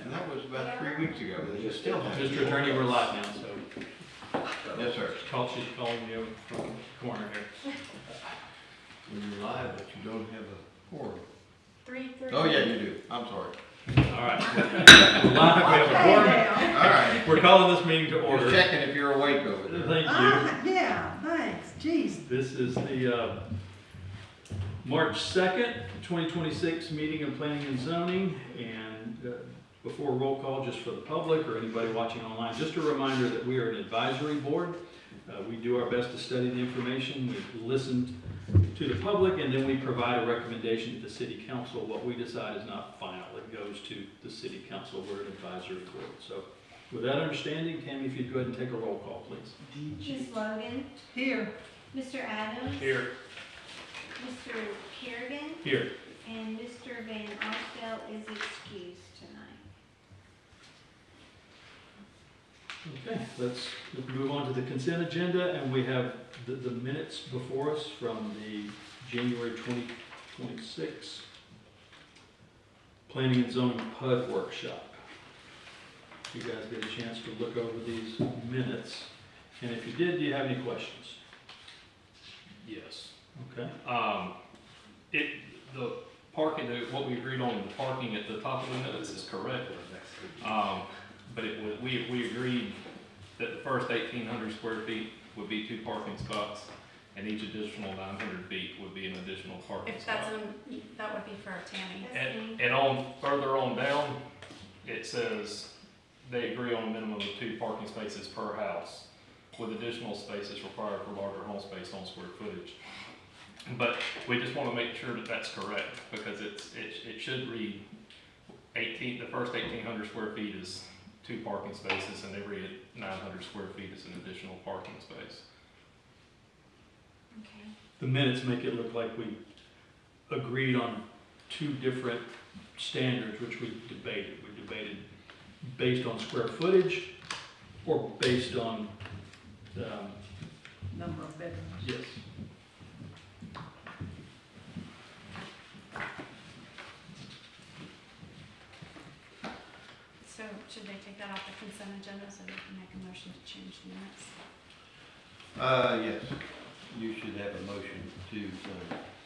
And that was about 3 weeks ago, but it still hasn't. Mr. Attorney, we're live now, so Yes, sir. she's calling you from the corner here. When you're live, but you don't have a quorum. 3:30. Oh, yeah, you do. I'm sorry. All right. We're live, we have a quorum. All right. We're calling this meeting to Just order. checking if you're awake over there. Thank you. Yeah, thanks, jeez. This is the March 2nd, 2026 meeting of Planning and Zoning. And before roll call, just for the public or anybody watching online, just a reminder that we are an advisory board. We do our best to study the information. We listen to the public, and then we provide a recommendation to the city council. What we decide is not final. It goes to the city council. We're an advisory board. So with that understanding, Tammy, if you'd go ahead and take a roll call, please. Ms. Logan, Here, Mr. Adams, Here. Mr. Kerrigan, Here. and Mr. Van Arsdale is excused tonight. Okay, let's move on to the consent agenda, and we have the minutes before us from the January 2026 Planning and Zoning PUD workshop. You guys get a chance to look over these minutes, and if you did, do you have any questions? Yes. Okay. The parking, what we agreed on, the parking at the top of the minutes is correct. But we agreed that the first 1,800 square feet would be 2 parking spots, and each additional 900 feet would be an additional parking If that's, spot. that would be for Tammy. That's me. And further on down, it says they agree on a minimum of 2 parking spaces per house, with additional spaces required for larger home space on square footage. But we just want to make sure that that's correct, because it should read the first 1,800 square feet is 2 parking spaces, and every 900 square feet is an additional parking space. Okay. The minutes make it look like we agreed on 2 different standards, which we debated. We debated based on square footage or based on, number of bedrooms. yes. So should they take that off the consent agenda so they can make a motion to change the minutes? Yes. You should have a motion to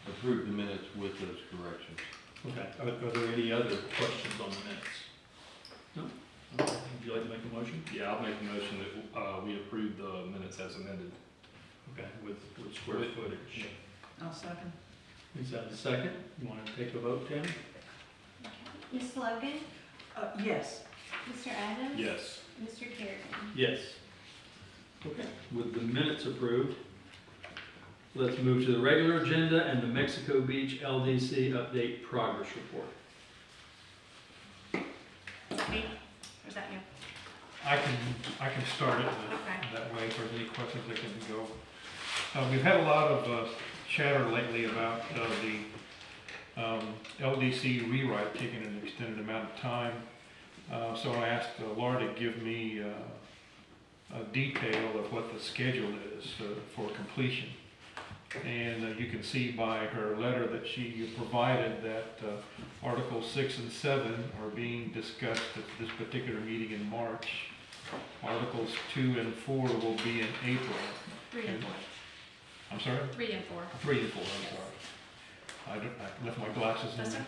approve the minutes with those corrections. Okay, are there any other questions on the minutes? No? Okay. Would you like to make a motion? Yeah, I'll make a motion that we approve the minutes as amended. Okay, with square footage. I'll second. Is that a second? You want to take a vote, Tammy? Okay. Ms. Logan, Yes, Mr. Adams, Yes. Mr. Kerrigan. Yes. Okay, with the minutes approved, let's move to the regular agenda and the Mexico Beach LDC update progress report. Is that me? Or is that you? I can start it Okay. that way. If there's any questions, I can go. We've had a lot of chatter lately about the LDC rewrite taking an extended amount of time. So I asked Laura to give me a detail of what the schedule is for completion. And you can see by her letter that she provided that Articles 6 and 7 are being discussed at this particular meeting in March. Articles 2 and 4 will be in April. 3 and 4. I'm sorry? 3 and 4. 3 and 4, I'm sorry. I left my glasses in That's there.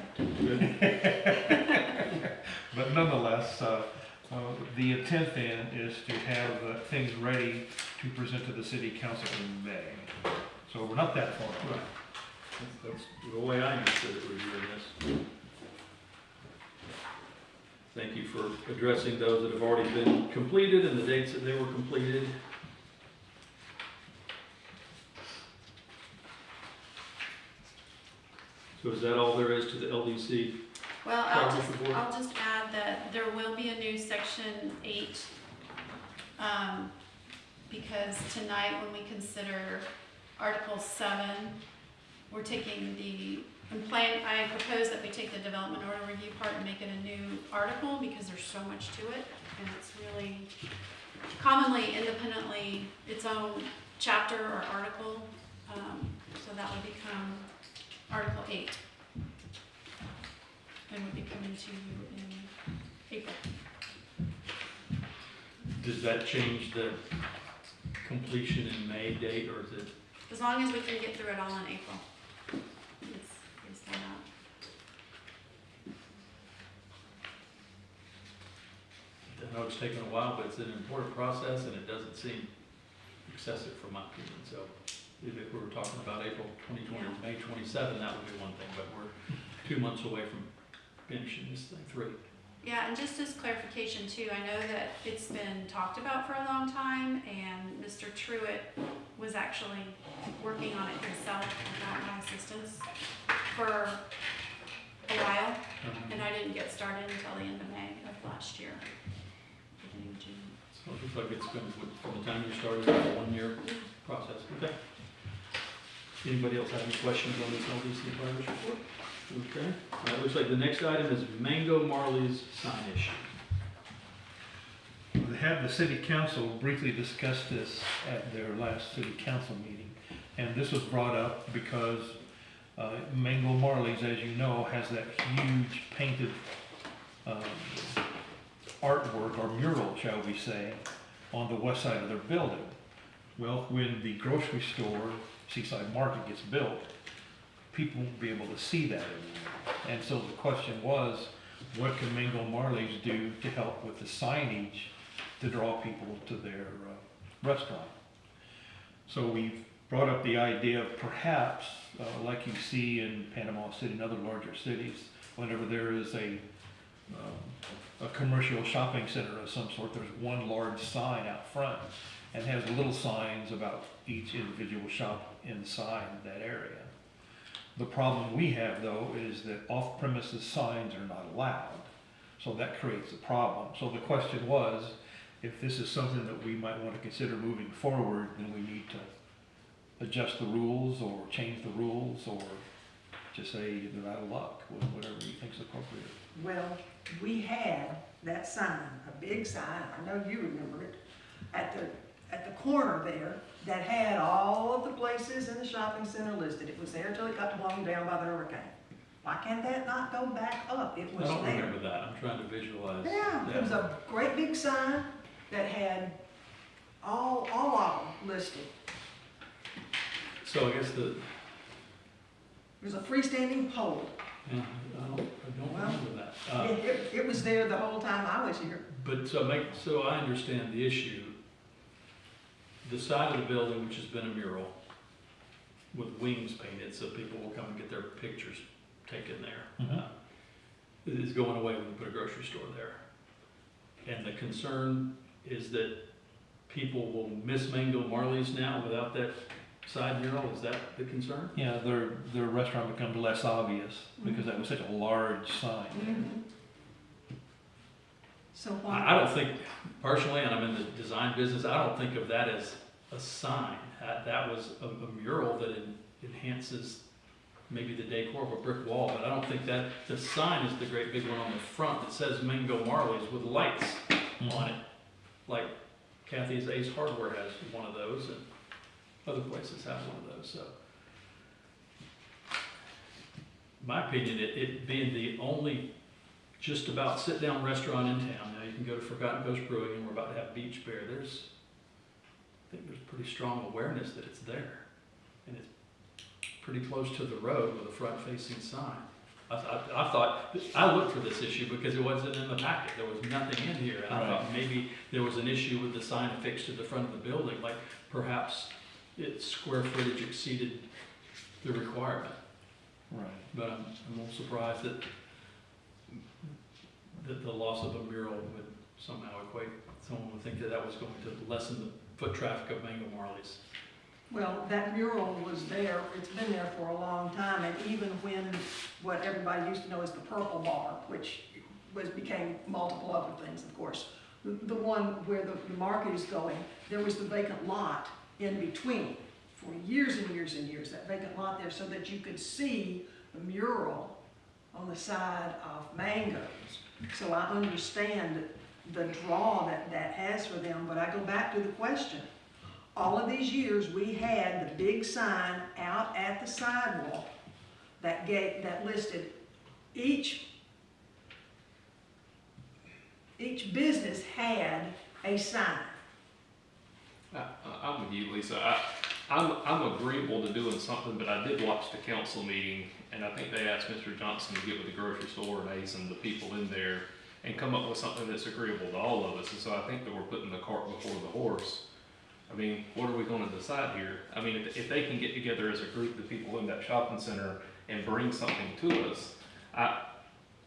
okay. But nonetheless, the intent then is to have things ready to present to the city council in May. So we're not that far away. That's the way I understood it reviewing this. Thank you for addressing those that have already been completed and the dates that they were completed. So is that all there is to the LDC? Well, Progress report? I'll just add that there will be a new section 8, because tonight when we consider Article 7, we're taking I propose that we take the development order review part and make it a new article, because there's so much to it, and it's really commonly, independently, its own chapter or article, so that would become Article 8. And would be coming to you in April. Does that change the completion in May date, or is it? As long as we can get through it all in April. It's based on that. I know it's taken a while, but it's an important process, and it doesn't seem excessive from my opinion. So if we were talking about April 2020, Yeah. May 27, that would be one thing, but we're 2 months away from finishing this thing, 3. Yeah, and just as clarification too, I know that it's been talked about for a long time, and Mr. Truitt was actually working on it himself without my assistance for a while, and I didn't get started until the end of May of last year, beginning of June. So it looks like it's been, from the time you started, about a 1-year process. Okay. Anybody else have any questions on this LDC progress report? Okay. It looks like the next item is Mango Marley's sign issue. They had the city council briefly discuss this at their last city council meeting. And this was brought up because Mango Marley's, as you know, has that huge painted artwork or mural, shall we say, on the west side of their building. Well, when the grocery store, Seaside Market, gets built, people won't be able to see that anymore. And so the question was, what can Mango Marley's do to help with the signage to draw people to their restaurant? So we brought up the idea of perhaps, like you see in Panama City and other larger cities, whenever there is a commercial shopping center of some sort, there's one large sign out front and has little signs about each individual shop inside that area. The problem we have, though, is that off-premises signs are not allowed, so that creates a problem. So the question was, if this is something that we might want to consider moving forward, then we need to adjust the rules or change the rules or just say they're out of luck, whatever you think is appropriate. Well, we had that sign, a big sign, I know you remember it, at the corner there, that had all of the places in the shopping center listed. It was there until it got blown down by the hurricane. Why can't that not go back up? It I was don't there. remember that. I'm trying to visualize. Yeah, it was a great big sign that had all of them listed. So I guess It was a freestanding pole. yeah, I don't remember that. It was there the whole time I was here. But so I understand the issue. The side of the building, which has been a mural with wings painted, so people will come and get their pictures taken there, Mhm. it is going away when we put a grocery store there. And the concern is that people will miss Mango Marley's now without that side mural. Is that the concern? Yeah, their restaurant becomes less obvious because that was such a large sign. So why? I don't think, personally, and I'm in the design business, I don't think of that as a sign. That was a mural that enhances maybe the decor of a brick wall, but I don't think that, the sign is the great big one on the front that says Mango Marley's with lights on it. Like Kathy's Ace Hardware has one of those, and other places have one of those, so. My opinion, it being the only just about sit-down restaurant in town. Now you can go to Forgotten Coast Brewing, and we're about to have Beach Bear. I think there's pretty strong awareness that it's there, and it's pretty close to the road with a front-facing sign. I thought, I looked for this issue because it wasn't in the packet. There was nothing in here, and I thought maybe there was an issue with the sign affixed to the front of the building, like perhaps its square footage exceeded the requirement. Right. But I'm a little surprised that the loss of a mural would somehow equate, someone would think that that was going to lessen the foot traffic of Mango Marley's. Well, that mural was there, it's been there for a long time, and even when what everybody used to know as the Purple Bar, which became multiple other things, of course. The one where the market is going, there was the vacant lot in between for years and years and years, that vacant lot there, so that you could see the mural on the side of Mango's. So I understand the draw that has for them, but I go back to the question. All of these years, we had the big sign out at the sidewalk that listed each each business had a sign. I'm with you, Lisa. I'm agreeable to doing something, but I did watch the council meeting, and I think they asked Mr. Johnson to get with the grocery store and Ace and the people in there and come up with something that's agreeable to all of us. And so I think that we're putting the cart before the horse. I mean, what are we gonna decide here? I mean, if they can get together as a group, the people in that shopping center, and bring something to us,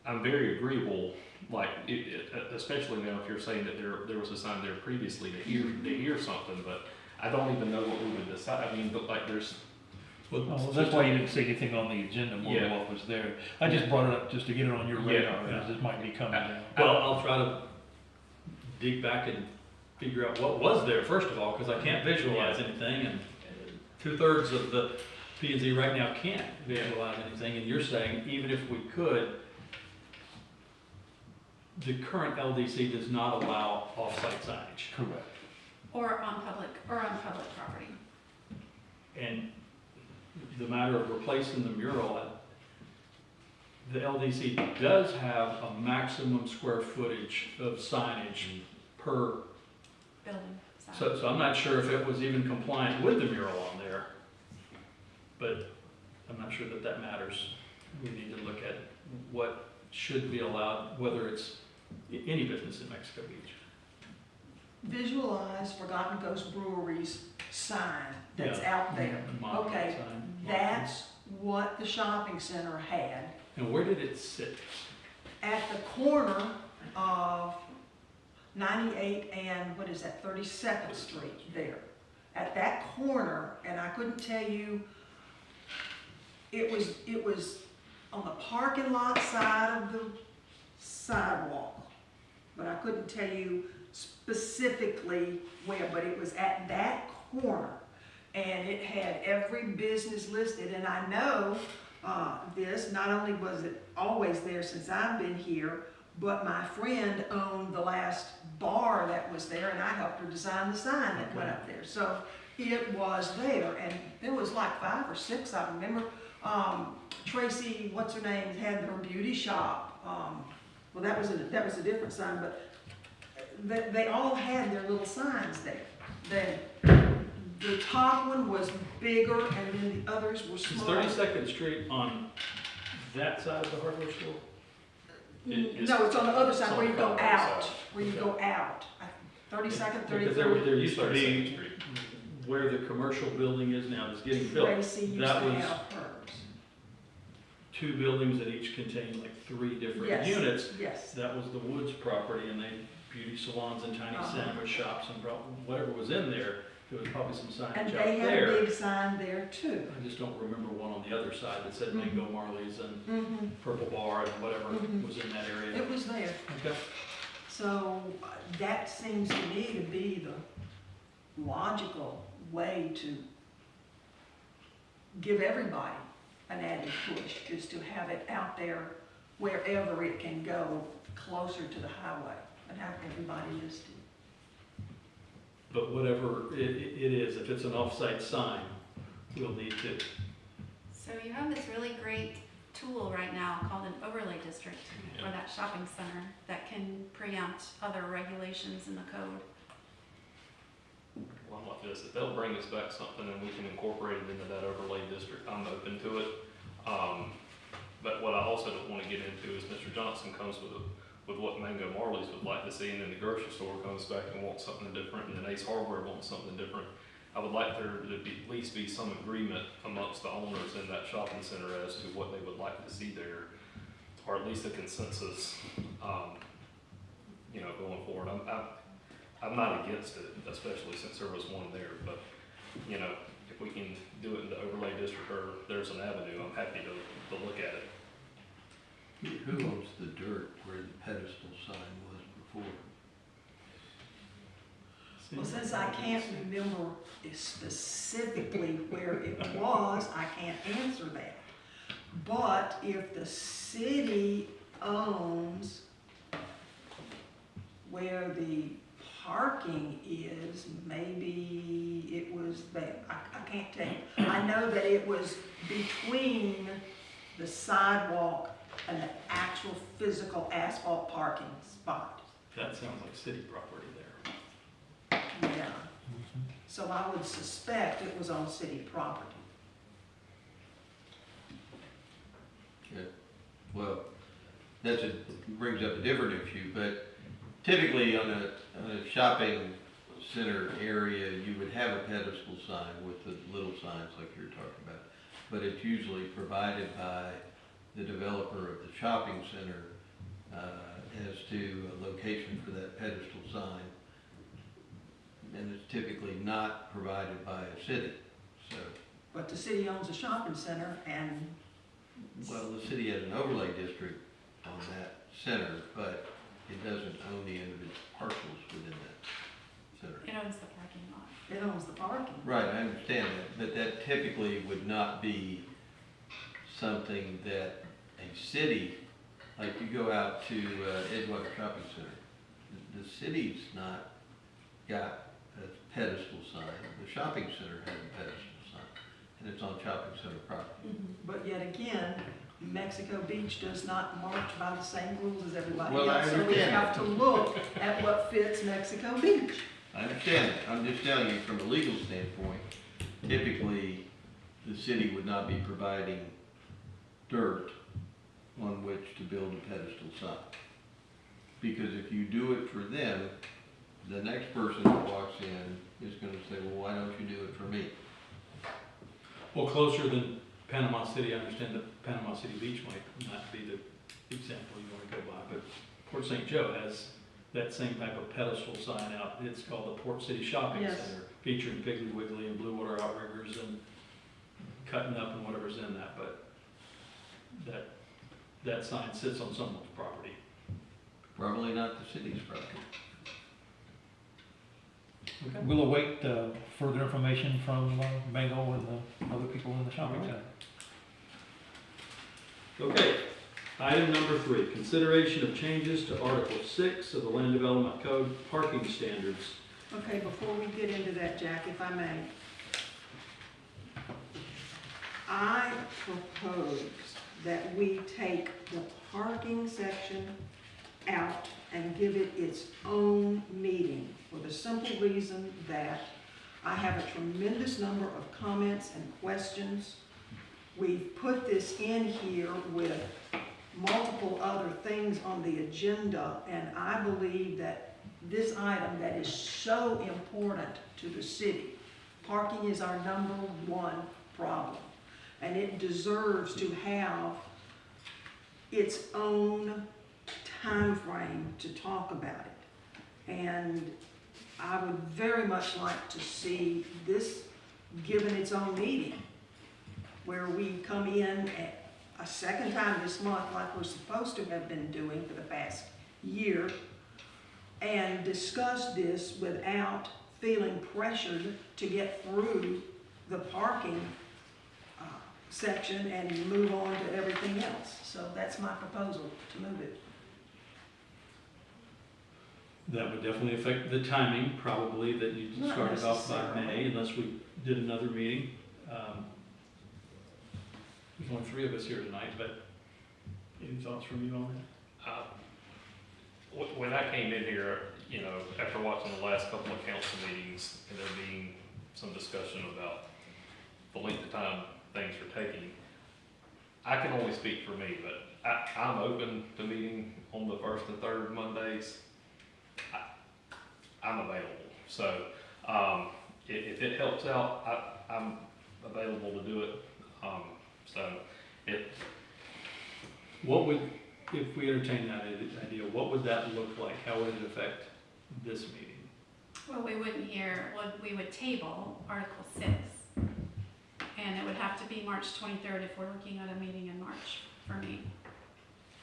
I'm very agreeable, like, especially now if you're saying that there was a sign there previously to hear something, but I don't even know what we would decide. I mean, but like there's, Well, that's why you didn't see anything on the agenda more than Yeah. what was there. I just brought it up just to get it on your radar, Yeah. as this might be coming down. Well, I'll try to dig back and figure out what was there, first of all, because I can't visualize anything, and 2/3 of the P and Z right now can't visualize anything, and you're saying even if we could, the current LDC does not allow off-site signage. Correct. Or on public property. And the matter of replacing the mural, the LDC does have a maximum square footage of signage per, Building sign. so I'm not sure if it was even compliant with the mural on there, but I'm not sure that matters. We need to look at what should be allowed, whether it's any business in Mexico Beach. Visualize Forgotten Ghost Brewery's sign that's Yeah. out there. Monument Okay, sign. that's what the shopping center had And where did it sit? at the corner of 98 and, what is that, 32nd Street there. At that corner, and I couldn't tell you, it was on the parking lot side of the sidewalk, but I couldn't tell you specifically where, but it was at that corner. And it had every business listed, and I know this, not only was it always there since I've been here, but my friend owned the last bar that was there, and I helped her design the sign that went up there. So it was there, and there was like 5 or 6, I remember. Tracy, what's her name, had her beauty shop. Well, that was a different sign, but they all had their little signs there. The top one was bigger, and then the others were Is smaller. 32nd Street on that side of the hardware store? No, it's on the other side where you go It's on the out, side. where you go out. 32nd, Because 33rd. there used to 32nd be, Street. where the commercial building is now, is getting built. Tracy used to That was have hers. 2 buildings that each contained like 3 different Yes. units. Yes, That was the Woods property, and they, beauty salons and tiny Uh-huh. sandwich shops and whatever was in there, there was probably some and signage out they had a there. big sign there too. I just don't remember one on the other side that said Mango Marley's and Mm-hmm. Purple Bar and whatever Mhm. was in that area. It was there. Okay. So that seems to me to be the logical way to give everybody an added push, is to have it out there wherever it can go closer to the highway and have everybody listed. But whatever it is, if it's an off-site sign, we'll need to, So you have this really great tool right now called an overlay district for that shopping center that can preempt other regulations in the code. Well, I'm like this, if they'll bring us back something and we can incorporate it into that overlay district, I'm open to it. But what I also don't wanna get into is Mr. Johnson comes with what Mango Marley's would like to see, and then the grocery store comes back and wants something different, and then Ace Hardware wants something different. I would like there to be, at least be some agreement amongst the owners in that shopping center as to what they would like to see there, or at least a consensus, going forward. I'm not against it, especially since there was one there, but, if we can do it in the overlay district or there's an avenue, I'm happy to look at it. Who owns the dirt where the pedestal sign was before? Well, since I can't remember specifically where it was, I can't answer that. But if the city owns where the parking is, maybe it was there. I can't tell you. I know that it was between the sidewalk and the actual physical asphalt parking spot. That sounds like city property there. Yeah. So I would suspect it was on city property. Well, brings up a different issue, but typically on a shopping center area, you would have a pedestal sign with the little signs like you're talking about. But it's usually provided by the developer of the shopping center as to a location for that pedestal sign. And it's typically not provided by a city, so. But the city owns a shopping center and, Well, the city has an overlay district on that center, but it doesn't own the individual parcels within that center. It owns the parking lot. it owns the parking. Right, I understand that, but that typically would not be something that a city, like you go out to Edgewater Shopping Center, the city's not got a pedestal sign, the shopping center has a pedestal sign, and it's on shopping center property. But yet again, Mexico Beach does not march by the same rules as everybody Well, I else. So we understand have to look at what fits Mexico Beach. I understand that, I'm just telling you from a legal standpoint, typically, the city would not be providing dirt on which to build a pedestal sign. Because if you do it for them, the next person that walks in is gonna say, well, why don't you do it for me? Well, closer than Panama City, I understand that Panama City Beach might not be the example you want to go by, but Port St. Joe has that same type of pedestal sign out. It's called the Port City Shopping Yes. Center, featuring Piggly Wiggly and Blue Water Outriggers and cutting up and whatever's in that, but that sign sits on someone's property. Probably not the city's property. Okay. We'll await further information from Mango and the other people in the shopping All right. center. Okay, item number 3, consideration of changes to Article 6 of the Land Development Code, parking standards. Okay, before we get into that, Jack, if I may, I propose that we take the parking section out and give it its own meeting for the simple reason that I have a tremendous number of comments and questions. We've put this in here with multiple other things on the agenda, and I believe that this item that is so important to the city, parking is our number one problem, and it deserves to have its own time frame to talk about it. And I would very much like to see this given its own meeting, where we come in at a second time this month, like we're supposed to have been doing for the past year, and discuss this without feeling pressured to get through the parking section and move on to everything else. So that's my proposal, to move it. That would definitely affect the timing, probably, that you Not started off by necessarily. May, unless we did another meeting. There's only 3 of us here tonight, but any thoughts from you on that? When I came in here, after watching the last couple of council meetings, and there being some discussion about the length of time things are taking, I can only speak for me, but I'm open to meeting on the first and third Mondays. I'm available, so, if it helps out, I'm available to do it, What would, if we entertain that idea, what would that look like? How would it affect this meeting? Well, we would table Article 6. And it would have to be March 23rd if we're looking at a meeting in March for me.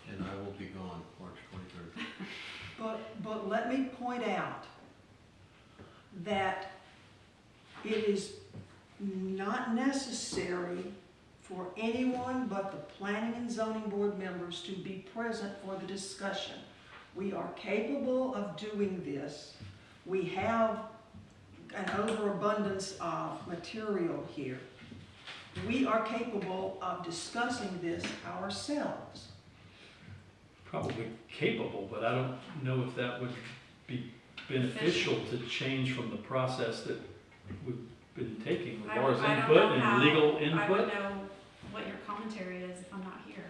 And I will be gone March 23rd. But let me point out that it is not necessary for anyone but the planning and zoning board members to be present for the discussion. We are capable of doing this. We have an overabundance of material here. We are capable of discussing this ourselves. probably capable, but I don't know if that would be beneficial to change from the process that we've been taking as far as I don't input know and how- legal I would input. know what your commentary is if I'm not here.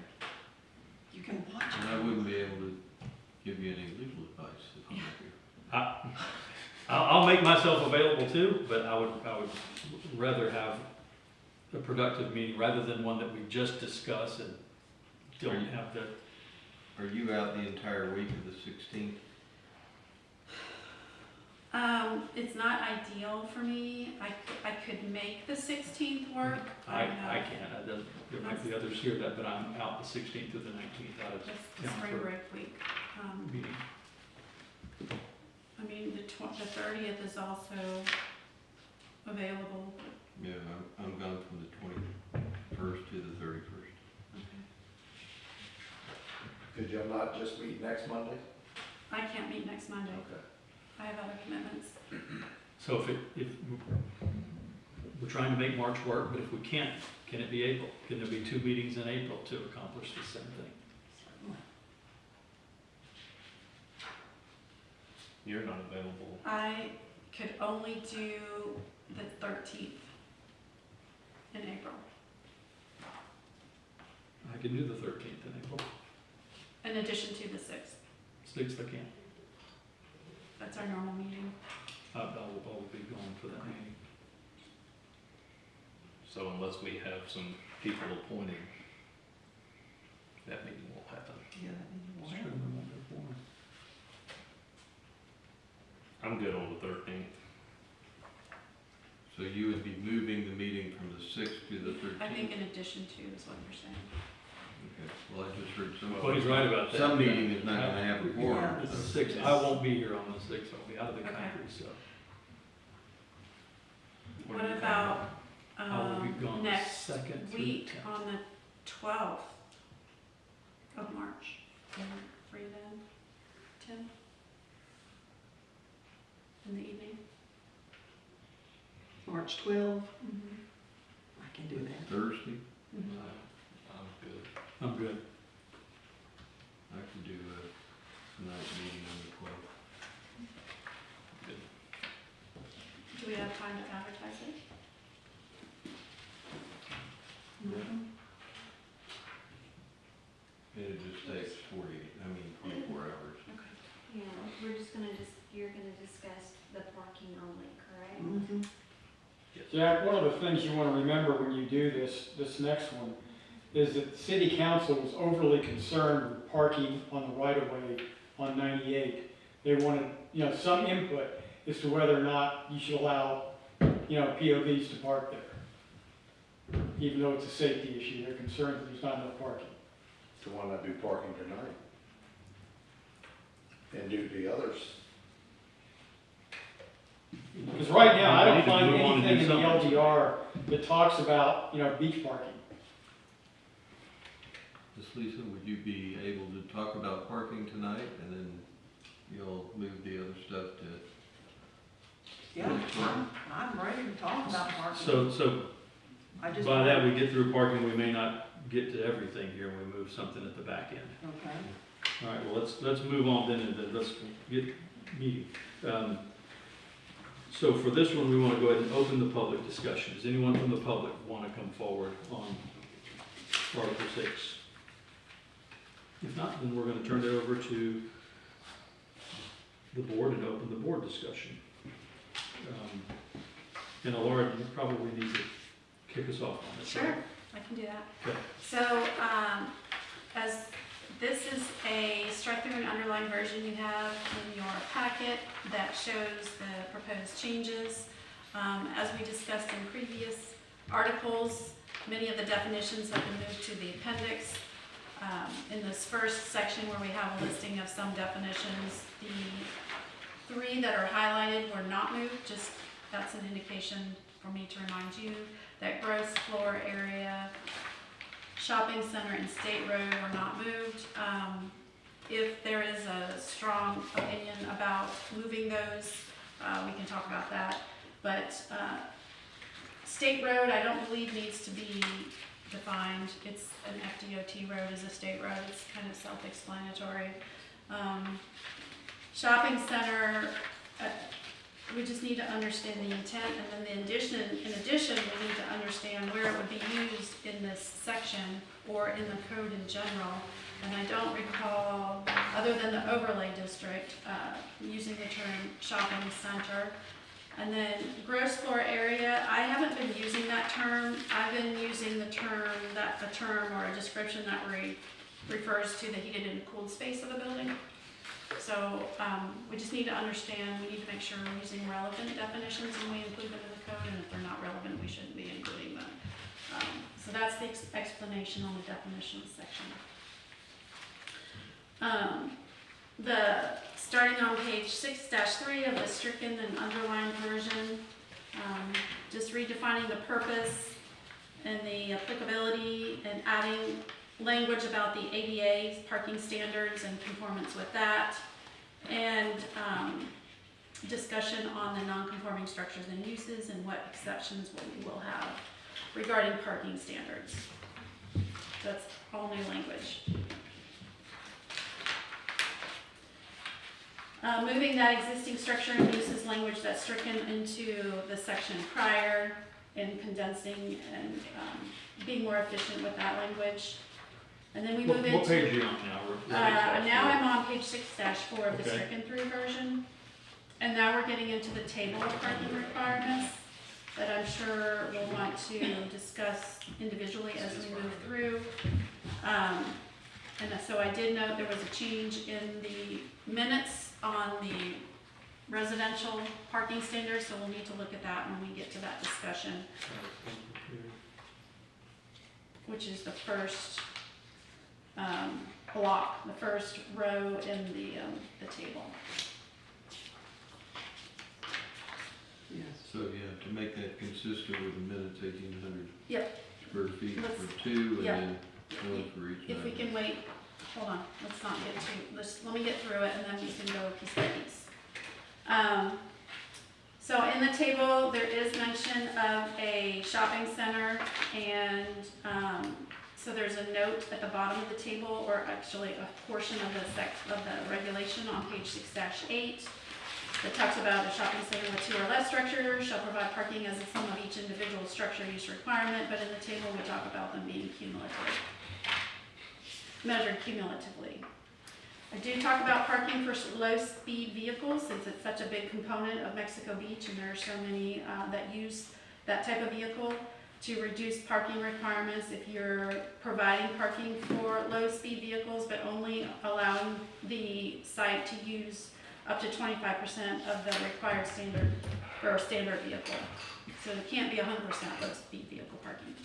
You can watch And I wouldn't be able to give you any legal advice if I'm not here. I'll make myself available too, but I would rather have a productive meeting rather than one that we just discuss and don't have the. Are you out the entire week of the 16th? It's not ideal for me. I could make the 16th work. I don't know. can't, there might be others here but I'm out the 16th to the 19th out of Just the town spring for break week. meeting. I mean, the 30th is also available. Yeah, I'm gone from the 21st to the 31st. Okay. Could you not just meet next Monday? I can't meet next Monday. Okay. I have other commitments. So if we're trying to make March work, but if we can't, can it be April? Can there be 2 meetings in April to accomplish the same thing? You're not available. I could only do the 13th in April, I can do the 13th in April, in addition to the 6th. 6th I can't. That's our normal meeting. I'll be gone for that meeting. So unless we have some people appointed, that meeting won't happen. Yeah, Just trying to remember the form. I'm good on the 13th. So you would be moving the meeting from the 6th to the 13th? I think in addition to is what you're saying. Okay, well, I just heard some. Well, he's right about that. Some meeting is not gonna have a quorum. Yeah. The so- 6th, I won't be here on the 6th, I'll be out of the Okay. country, so What about, I will be gone the next 2nd through the week 10th. on the 12th of March? Free then, Tim? In the evening? March 12, Mm-hmm. I can do that. Thursday, I'm good. I'm good. I can do a night meeting on the 12th. Do we have time to advertise it? It just takes 24 hours. Okay. Yeah, we're just gonna you're gonna discuss the parking only, correct? Mhm. Jack, one of the things you want to remember when you do this next one, is that the city council was overly concerned with parking on the right-of-way on 98. They wanted, some input as to whether or not you should allow, POVs to park there. Even though it's a safety issue, they're concerned that there's not enough parking. So why not do parking tonight? And do the others? Because right now, I We need don't to find move on and do anything in the something. LDR that talks about, beach parking. Ms. Lisa, would you be able to talk about parking tonight, and then you'll move the other stuff to? Yeah, I'm ready to talk about parking. So I just. by that, we get through parking, we may not get to everything here, and we move something at the back end. Okay. All right, well, let's move on then, and then let's get meeting. So for this one, we want to go ahead and open the public discussion. Does anyone from the public want to come forward on Article 6? If not, then we're going to turn it over to the board and open the board discussion. And Laura, you probably need to kick us off on this. Sure, I can do that. Okay. So, as this is a strike-through and underline version you have in your packet that shows the proposed changes. As we discussed in previous articles, many of the definitions have been moved to the appendix. In this first section where we have a listing of some definitions, the 3 that are highlighted were not moved, just that's an indication for me to remind you that gross floor area, shopping center, and State Road were not moved. If there is a strong opinion about moving those, we can talk about that. But State Road, I don't believe needs to be defined. It's an FDOT road, is a state road, it's kind of self-explanatory. Shopping center, we just need to understand the intent, and then in addition, we need to understand where it would be used in this section or in the code in general. And I don't recall, other than the overlay district, using the term shopping center. And then gross floor area, I haven't been using that term. I've been using the term, a term or a description that refers to the heated and cooled space of a building. So we just need to understand, we need to make sure we're using relevant definitions when we include them in the code, and if they're not relevant, we shouldn't be including them. So that's the explanation on the definitions section. Starting on page 6-3 of the stricken and underlined version, just redefining the purpose and the applicability and adding language about the ADA parking standards and conformance with that, and discussion on the non-conforming structures and uses and what exceptions we will have regarding parking standards. That's all new language. Moving that existing structure and uses language that's stricken into the section prior and condensing and being more efficient with that language. And then we move into... What page are you on now? now I'm on page 6-4 of the Okay. stricken through version. And now we're getting into the table of parking requirements that I'm sure we'll want to discuss individually as we move through. And so I did note there was a change in the minutes on the residential parking standards, so we'll need to look at that when we get to that discussion, which is the first block, the first row in the table. So, yeah, to make that consistent with the minutes, 1,800 Yep. square feet Let's- for two, and yeah. then one for each. If we can wait, hold on, let's not get too, let me get through it and then we can go piece by piece. So in the table, there is mention of a shopping center, and so there's a note at the bottom of the table, or actually a portion of the regulation on page 6-8 that talks about a shopping center with 2 or less structures shall provide parking as a sum of each individual structure use requirement, but in the table we talk about them being cumulative, measured cumulatively. I do talk about parking for low-speed vehicles, since it's such a big component of Mexico Beach, and there are so many that use that type of vehicle, to reduce parking requirements if you're providing parking for low-speed vehicles, but only allowing the site to use up to 25% of the required standard for a standard vehicle. So it can't be 100% low-speed vehicle parking.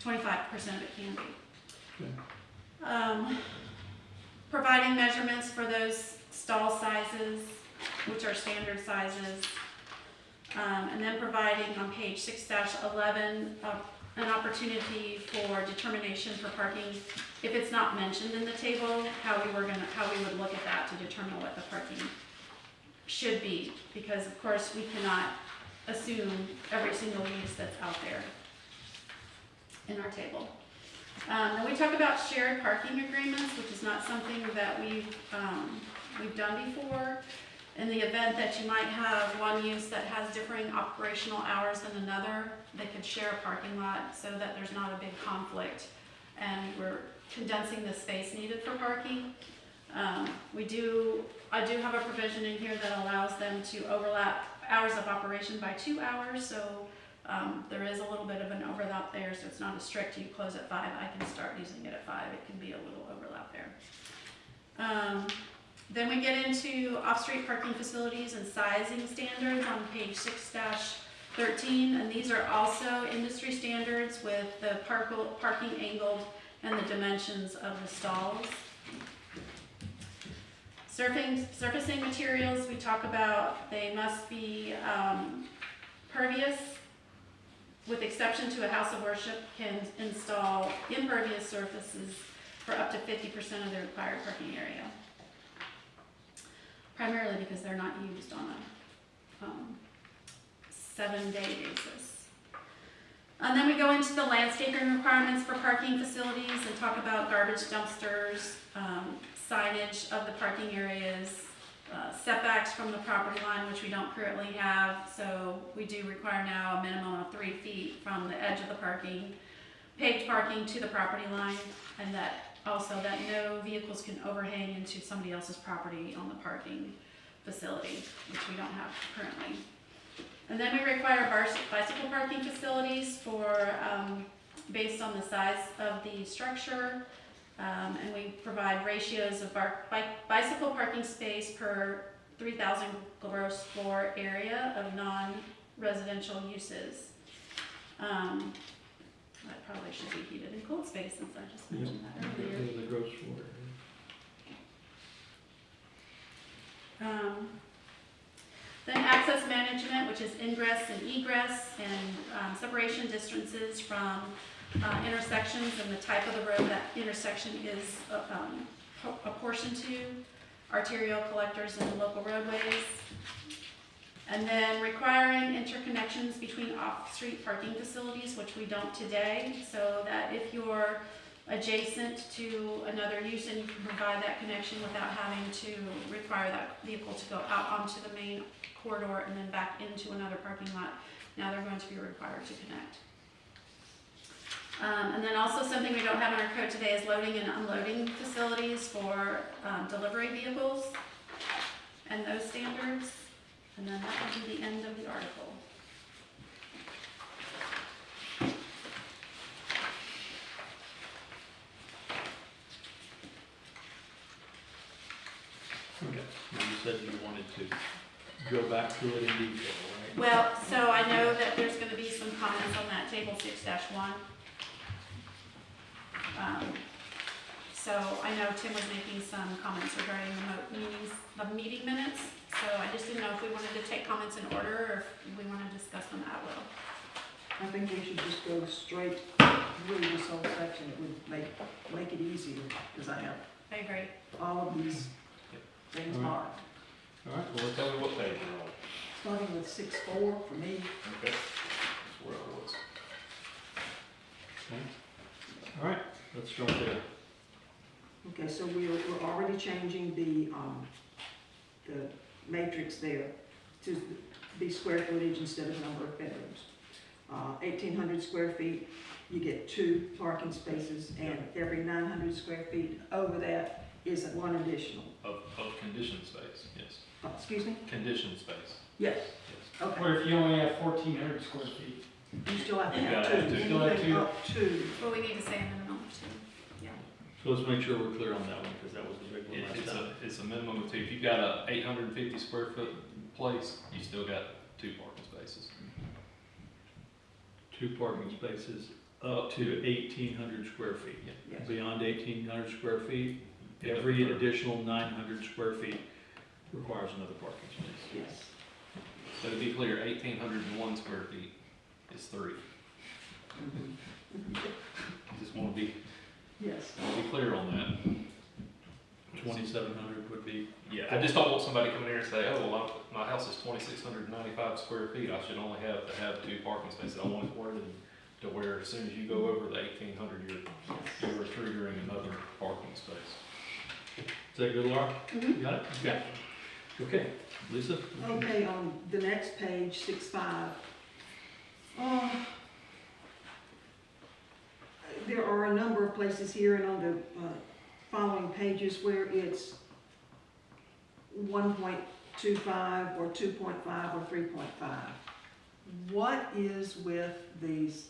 25% of it can be. Providing measurements for those stall sizes, which are standard sizes. And then providing on page 6-11 an opportunity for determination for parking if it's not mentioned in the table, how we would look at that to determine what the parking should be, because of course we cannot assume every single use that's out there in our table. And we talk about shared parking agreements, which is not something that we've done before. In the event that you might have one use that has differing operational hours than another, they could share a parking lot so that there's not a big conflict, and we're condensing the space needed for parking. I do have a provision in here that allows them to overlap hours of operation by 2 hours, so there is a little bit of an overlap there, so it's not as strict. You close at 5, I can start using it at 5. It can be a little overlap there. Then we get into off-street parking facilities and sizing standards on page 6-13, and these are also industry standards with the parking angled and the dimensions of the stalls. Surfacing materials, we talk about they must be pervious, with exception to a house of worship can install impervious surfaces for up to 50% of the required parking area. Primarily because they're not used on a 7-day basis. And then we go into the landscaping requirements for parking facilities and talk about garbage dumpsters, signage of the parking areas, setbacks from the property line, which we don't currently have, so we do require now a minimum of 3 feet from the edge of the parking, paved parking to the property line, and that also that no vehicles can overhang into somebody else's property on the parking facility, which we don't have currently. And then we require bicycle parking facilities for, based on the size of the structure, and we provide ratios of bicycle parking space per 3,000 gross floor area of non-residential uses. That probably should be heated and cooled space, since I just mentioned that earlier. The gross floor. Then access management, which is ingress and egress, and separation distances from intersections and the type of the road that intersection is apportioned to, arterial collectors and local roadways. And then requiring interconnections between off-street parking facilities, which we don't today, so that if you're adjacent to another use and you can provide that connection without having to require that vehicle to go out onto the main corridor and then back into another parking lot, now they're going to be required to connect. And then also something we don't have in our code today is loading and unloading facilities for delivery vehicles and those standards. And then that will be the end of the article. Okay, now you said you wanted to go back through it in detail, right? Well, so I know that there's going to be some comments on that table 6-1. So I know Tim was making some comments regarding remote meetings, the meeting minutes. So I just didn't know if we wanted to take comments in order or if we want to discuss them at will. I think we should just go straight through this whole section. It would make it easier, because I have I agree. all of these things All right. marked. All right, Well, tell me what page you're on. Starting with 6-4 for me. Okay. That's where I was. all right, let's start there. Okay, so we're already changing the matrix there to be square footage instead of number of bedrooms. 1,800 square feet, you get 2 parking spaces, and every 900 square feet over that is one additional. Of conditioned space, yes. Excuse me? Conditioned space, Yes. yes. Okay. What if you only have 1,400 square feet? You still have to You have gotta have 2. two. Still have Anything 2. up to. Well, we need to say a minimum of 2. So let's make sure we're clear on that one, because that was the big one last time. It's a minimum of 2. If you've got a 850 square foot place, you still got 2 parking spaces. 2 parking spaces up to 1,800 square feet. Yes. Beyond 1,800 square feet, every additional 900 square feet requires another parking space. Yes. So to be clear, 1,801 square feet is 3. Just want to be Yes. clear on that. 2,700 would be, Yeah, I just don't want somebody coming here and say, oh, well, my house is 2,695 square feet, I should only have to have 2 parking spaces. I want it worded to where as soon as you go over the 1,800, you're triggering another parking space. is that good, Laura? Mhm. You got it? Yeah. Okay, Lisa? Okay, on the next page, 6-5. There are a number of places here and on the following pages where it's 1.25 or 2.5 or 3.5. What is with these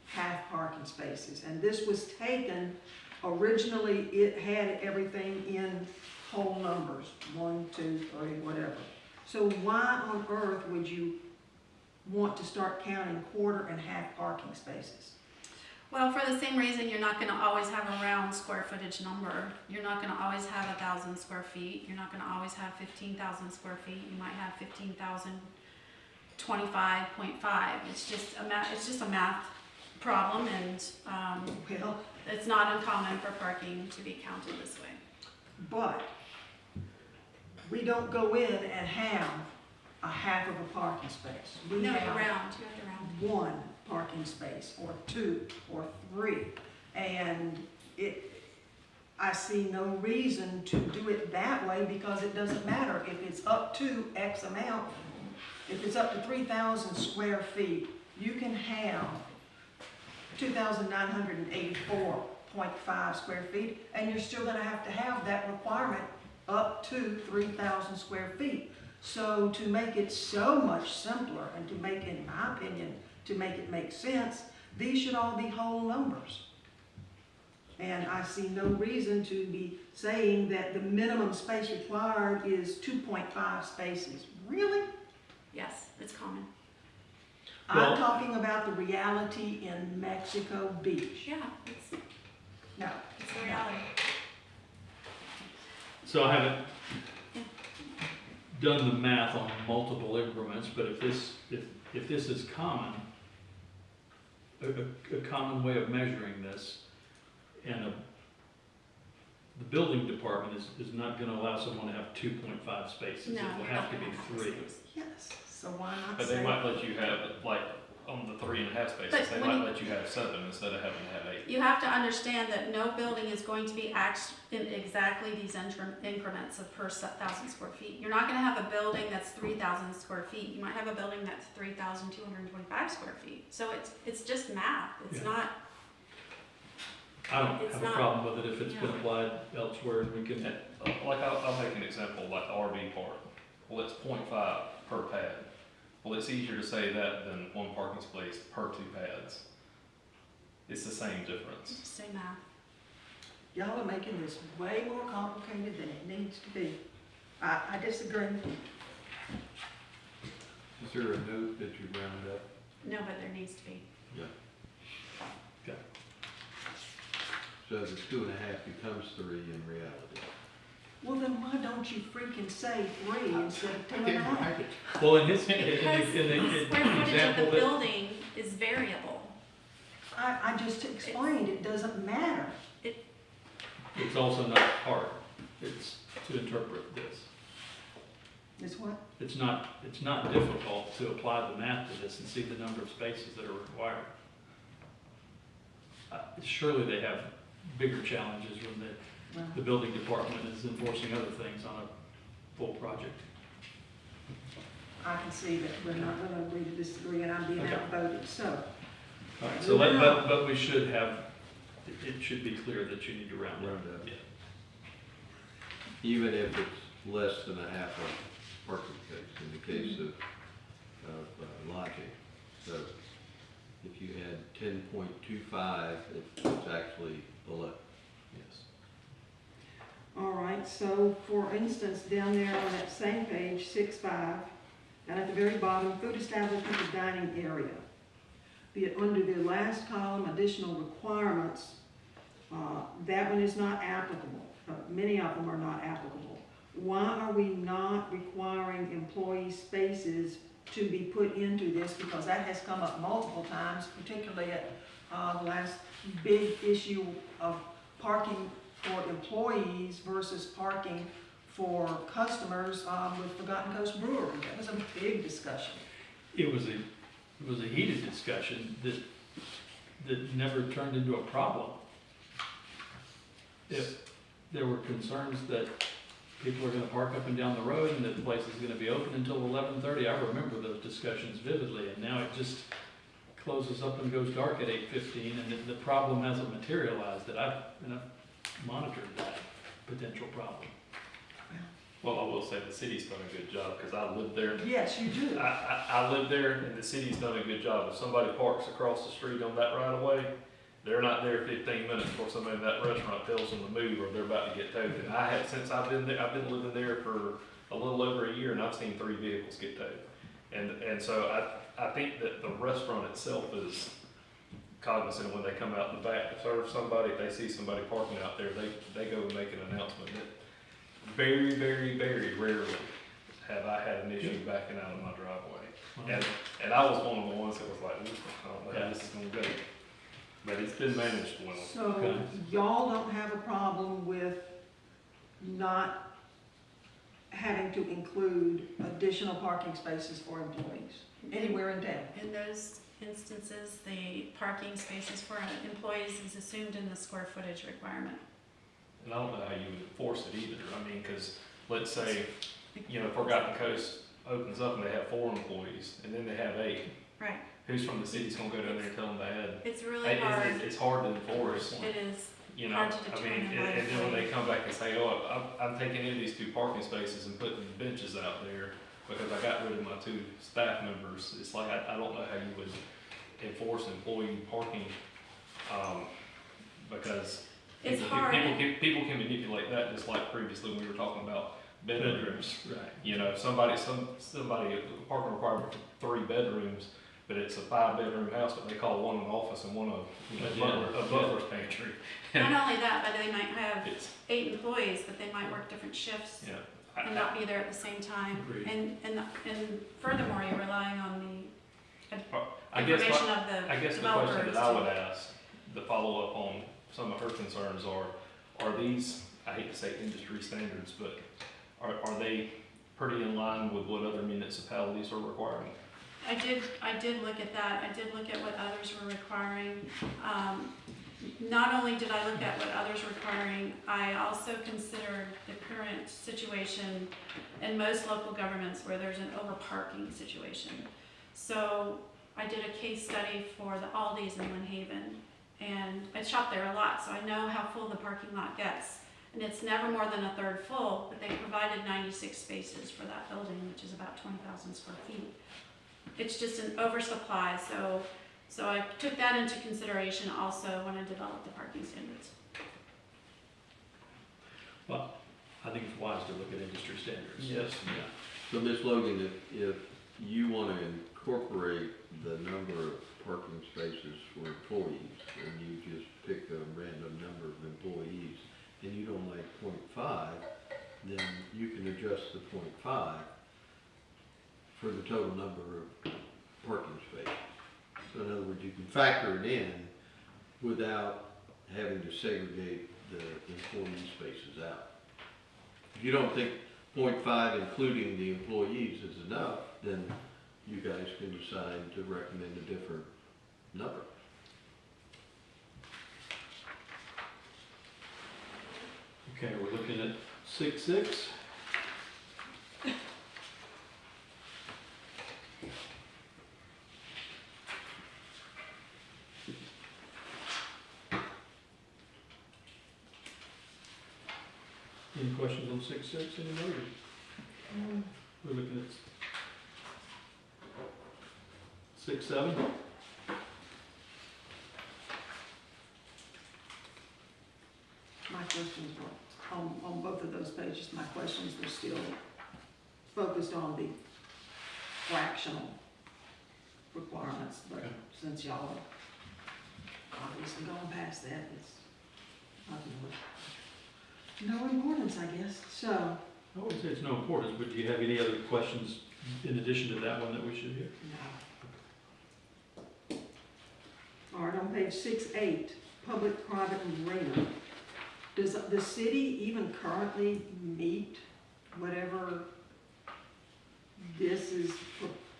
half parking spaces? And this was taken, originally it had everything in whole numbers, 1, 2, 3, whatever. So why on earth would you want to start counting quarter and half parking spaces? Well, for the same reason, you're not gonna always have a round square footage number. You're not gonna always have 1,000 square feet. You're not gonna always have 15,000 square feet. You might have 15,025.5. It's just a math problem, and Well, it's not uncommon for parking to be counted this way. but we don't go in and have a half of a parking space. We No, have you're round, you have to round. one parking space, or 2, or 3. And I see no reason to do it that way, because it doesn't matter if it's up to X amount. If it's up to 3,000 square feet, you can have 2,984.5 square feet, and you're still gonna have to have that requirement up to 3,000 square feet. So to make it so much simpler, and to make, in my opinion, to make it make sense, these should all be whole numbers. And I see no reason to be saying that the minimum space required is 2.5 spaces. Really? Yes, it's common. Well- I'm talking about the reality in Mexico Beach. Yeah, it's No, the reality. So I haven't done the math on multiple increments, but if this is common, a common way of measuring this, and the building department is not gonna allow someone to have 2.5 spaces. No, It will you're have not to be gonna have 3. space. yes, so why not But say? they might let you have, like, on the 3.5 spaces, But they when might you- let you have 7 instead of having to have 8. You have to understand that no building is going to be axed in exactly these increments of per 1,000 square feet. You're not gonna have a building that's 3,000 square feet. You might have a building that's 3,225 square feet. So it's just math. It's Yeah. not, I don't It's have a not- problem with it if it's been yeah. applied elsewhere, and we can, Like, I'll make an example, like the RV park. Well, it's 0.5 per pad. Well, it's easier to say that than 1 parking space per 2 pads. It's the same difference. just say math. Y'all are making this way more complicated than it needs to be. I disagree. Is there a note that you round up? No, but there needs to be. So the 2.5 becomes 3 in reality. Well, then why don't you freaking say 3 instead of 2.5? well, in his, Because the square footage of example the that, building is variable. I just explained, it doesn't matter. it's also not hard, it's to interpret this. It's what? It's not difficult to apply the math to this and see the number of spaces that are required. Surely they have bigger challenges when Well, the building department is enforcing other things on a full project. I can see that we're not going to agree to disagree, and I'm being Okay. outvoted, so. All right, so but we should have, it should be clear that you need to round up. Round up. Yeah. Even if it's less than a half a parking space in the case of lodging. So if you had 10.25, it's actually below. Yes. All right, so for instance, down there on that same page, 6.5, and at the very bottom, food establishment or dining area. Under the last column, additional requirements, that one is not applicable. Many of them are not applicable. Why are we not requiring employee spaces to be put into this? Because that has come up multiple times, particularly at the last big issue of parking for employees versus parking for customers with Forgotten Coast Brewery. That was a big discussion. It was a heated discussion that never turned into a problem. If there were concerns that people are gonna park up and down the road and that the place is gonna be open until 11:30, I remember those discussions vividly, and now it just closes up and goes dark at 8:15, and the problem hasn't materialized, that I've monitored that potential problem. Well, I will say the city's done a good job, because I live there. Yes, you do. I live there, and the city's done a good job. If somebody parks across the street on that right of way, they're not there 15 minutes before somebody in that restaurant tells them to move, or they're about to get towed. And I have, since I've been there, I've been living there for a little over a year, and I've seen 3 vehicles get towed. And so I think that the restaurant itself is cognizant when they come out in the back to serve somebody, if they see somebody parking out there, they go and make an announcement. That very, very, very rarely have I had an issue backing out of my driveway. And I was one of the ones that was like, "Ooh, I don't know how this is gonna go." But it's been managed well. So Okay. y'all don't have a problem with not having to include additional parking spaces for employees anywhere in town? In those instances, the parking spaces for employees is assumed in the square footage requirement. And I don't know how you would enforce it either. I mean, because let's say, you know, Forgotten Coast opens up and they have 4 employees, and then they have 8. Right, Who's from the city's gonna go down there and tell them to add? it's really hard, It's hard to enforce, it is, you know? hard to I mean, determine by and then when employee. they come back and say, oh, I'm taking any of these 2 parking spaces and putting benches out there because I got rid of my 2 staff members, it's like, I don't know how you would enforce employee parking, because It's people- hard. People can manipulate that, just like previously we were talking about bedrooms. Right. You know, somebody, a parking requirement for 3 bedrooms, but it's a 5-bedroom house, but they call one an office and one a butler's pantry. Not only that, but they might have It's, 8 employees, but they might work different shifts yeah. and not be there at the same time. Agreed. And furthermore, you're relying on the I guess, information of the I guess the question developers. that I would ask, the follow-up on some of her concerns are these, I hate to say industry standards, but are they pretty in line with what other municipalities are requiring? I did look at that. I did look at what others were requiring. Not only did I look at what others were requiring, I also considered the current situation in most local governments where there's an overparking situation. So I did a case study for the Aldi's in Lynn Haven, and I shop there a lot, so I know how full the parking lot gets. And it's never more than a third full, but they provided 96 spaces for that building, which is about 20,000 square feet. It's just an oversupply, so I took that into consideration also when I developed the parking standards. Well, I think it's wise to look at industry standards. Yes. Yeah. So Ms. Logan, if you want to incorporate the number of parking spaces for employees, and you just pick a random number of employees, and you don't like 0.5, then you can adjust the 0.5 for the total number of parking spaces. So in other words, you can factor it in without having to segregate the employee spaces out. If you don't think 0.5 including the employees is enough, then you guys can decide to recommend a different number. Okay, we're looking at 6.6. Any questions on 6.6, anybody? We're looking at 6.7. My questions were, on both of those pages, my questions were still focused on the fractional requirements, but Okay. since y'all have obviously gone past that, it's nothing with no importance, I guess, so, I wouldn't say it's no importance, but do you have any other questions in addition to that one that we should hear? no. All right, on page 6.8, public-private marina. Does the city even currently meet whatever this is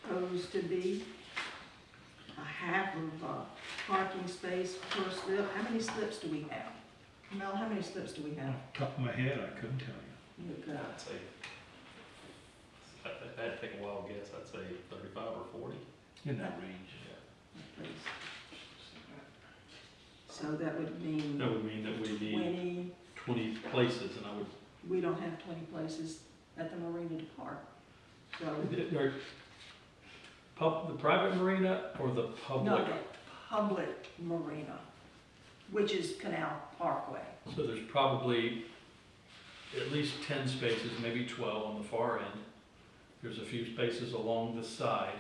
proposed to be? A half of a parking space per slip? How many slips do we have? Mel, how many slips do we have? Off the top of my head, I couldn't tell you. Look it up. I'd say, if I had to take a wild guess, I'd say 35 or 40. In that range. Please. So that would mean That would mean that we need 20, 20 places, and I would, we don't have 20 places at the marina to park. So, the private marina or the no, public? the public marina, which is Canal Parkway. So there's probably at least 10 spaces, maybe 12 on the far end. There's a few spaces along the side.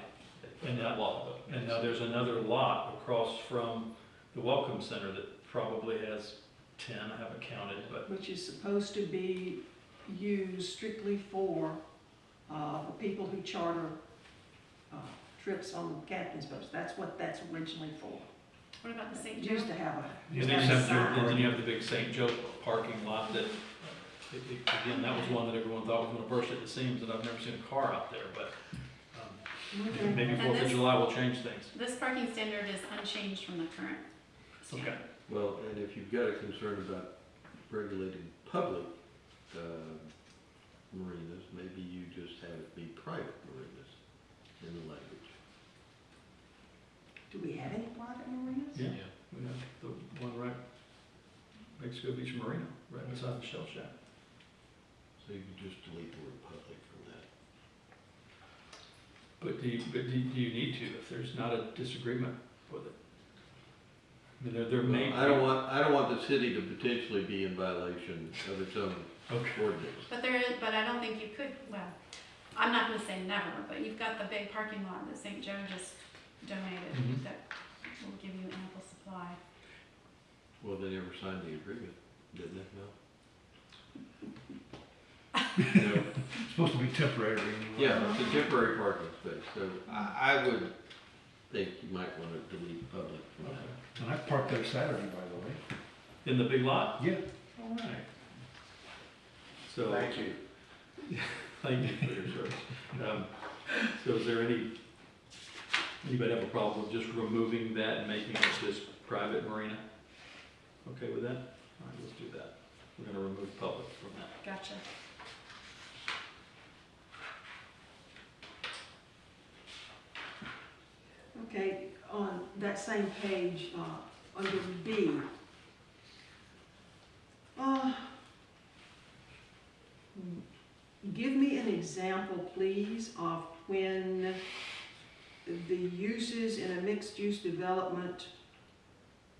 And now there's another lot across from the Welcome Center that probably has 10, I haven't counted, but Which is supposed to be used strictly for the people who charter trips on the captain's boats. That's what that's originally for. What about the St. It Joe? used to have a, and used then to have a and then sign. you have the big St. Joe parking lot that, again, that was one that everyone thought was gonna burst at the seams, and I've never seen a car out there, but Okay. Maybe And 4th of this- July will change things. This parking standard is unchanged from the current Okay. standard. Well, and if you've got a concern about regulating public, marinas, maybe you just have it be private marinas in the language. Do we have any private marinas? Yeah. We have the one right, Mexico Beach Marina, right beside the Shell Shack. So you could just delete the word public from that. But do you need to, if there's not a disagreement with it? I mean, there may. Well, I don't want the city to potentially be in violation of its own Okay. ordinance. But but I don't think you could, well, I'm not gonna say never, but you've got the big parking lot that St. Joe just donated Mhm. that will give you ample supply. Well, they never signed the agreement, didn't they? No? No. It's supposed to be temporary anyway. Yeah, it's a temporary parking space, so I would think you might want to delete public from that. And I parked there Saturday, by the way. In the big lot? Yeah. All right. So. Thank you. Thank you for your service. So is there anybody have a problem with just removing that and making it just private marina? Okay with that? All right, let's do that. We're gonna remove public from that. Gotcha. Okay, on that same page, under B. Give me an example, please, of when the uses in a mixed-use development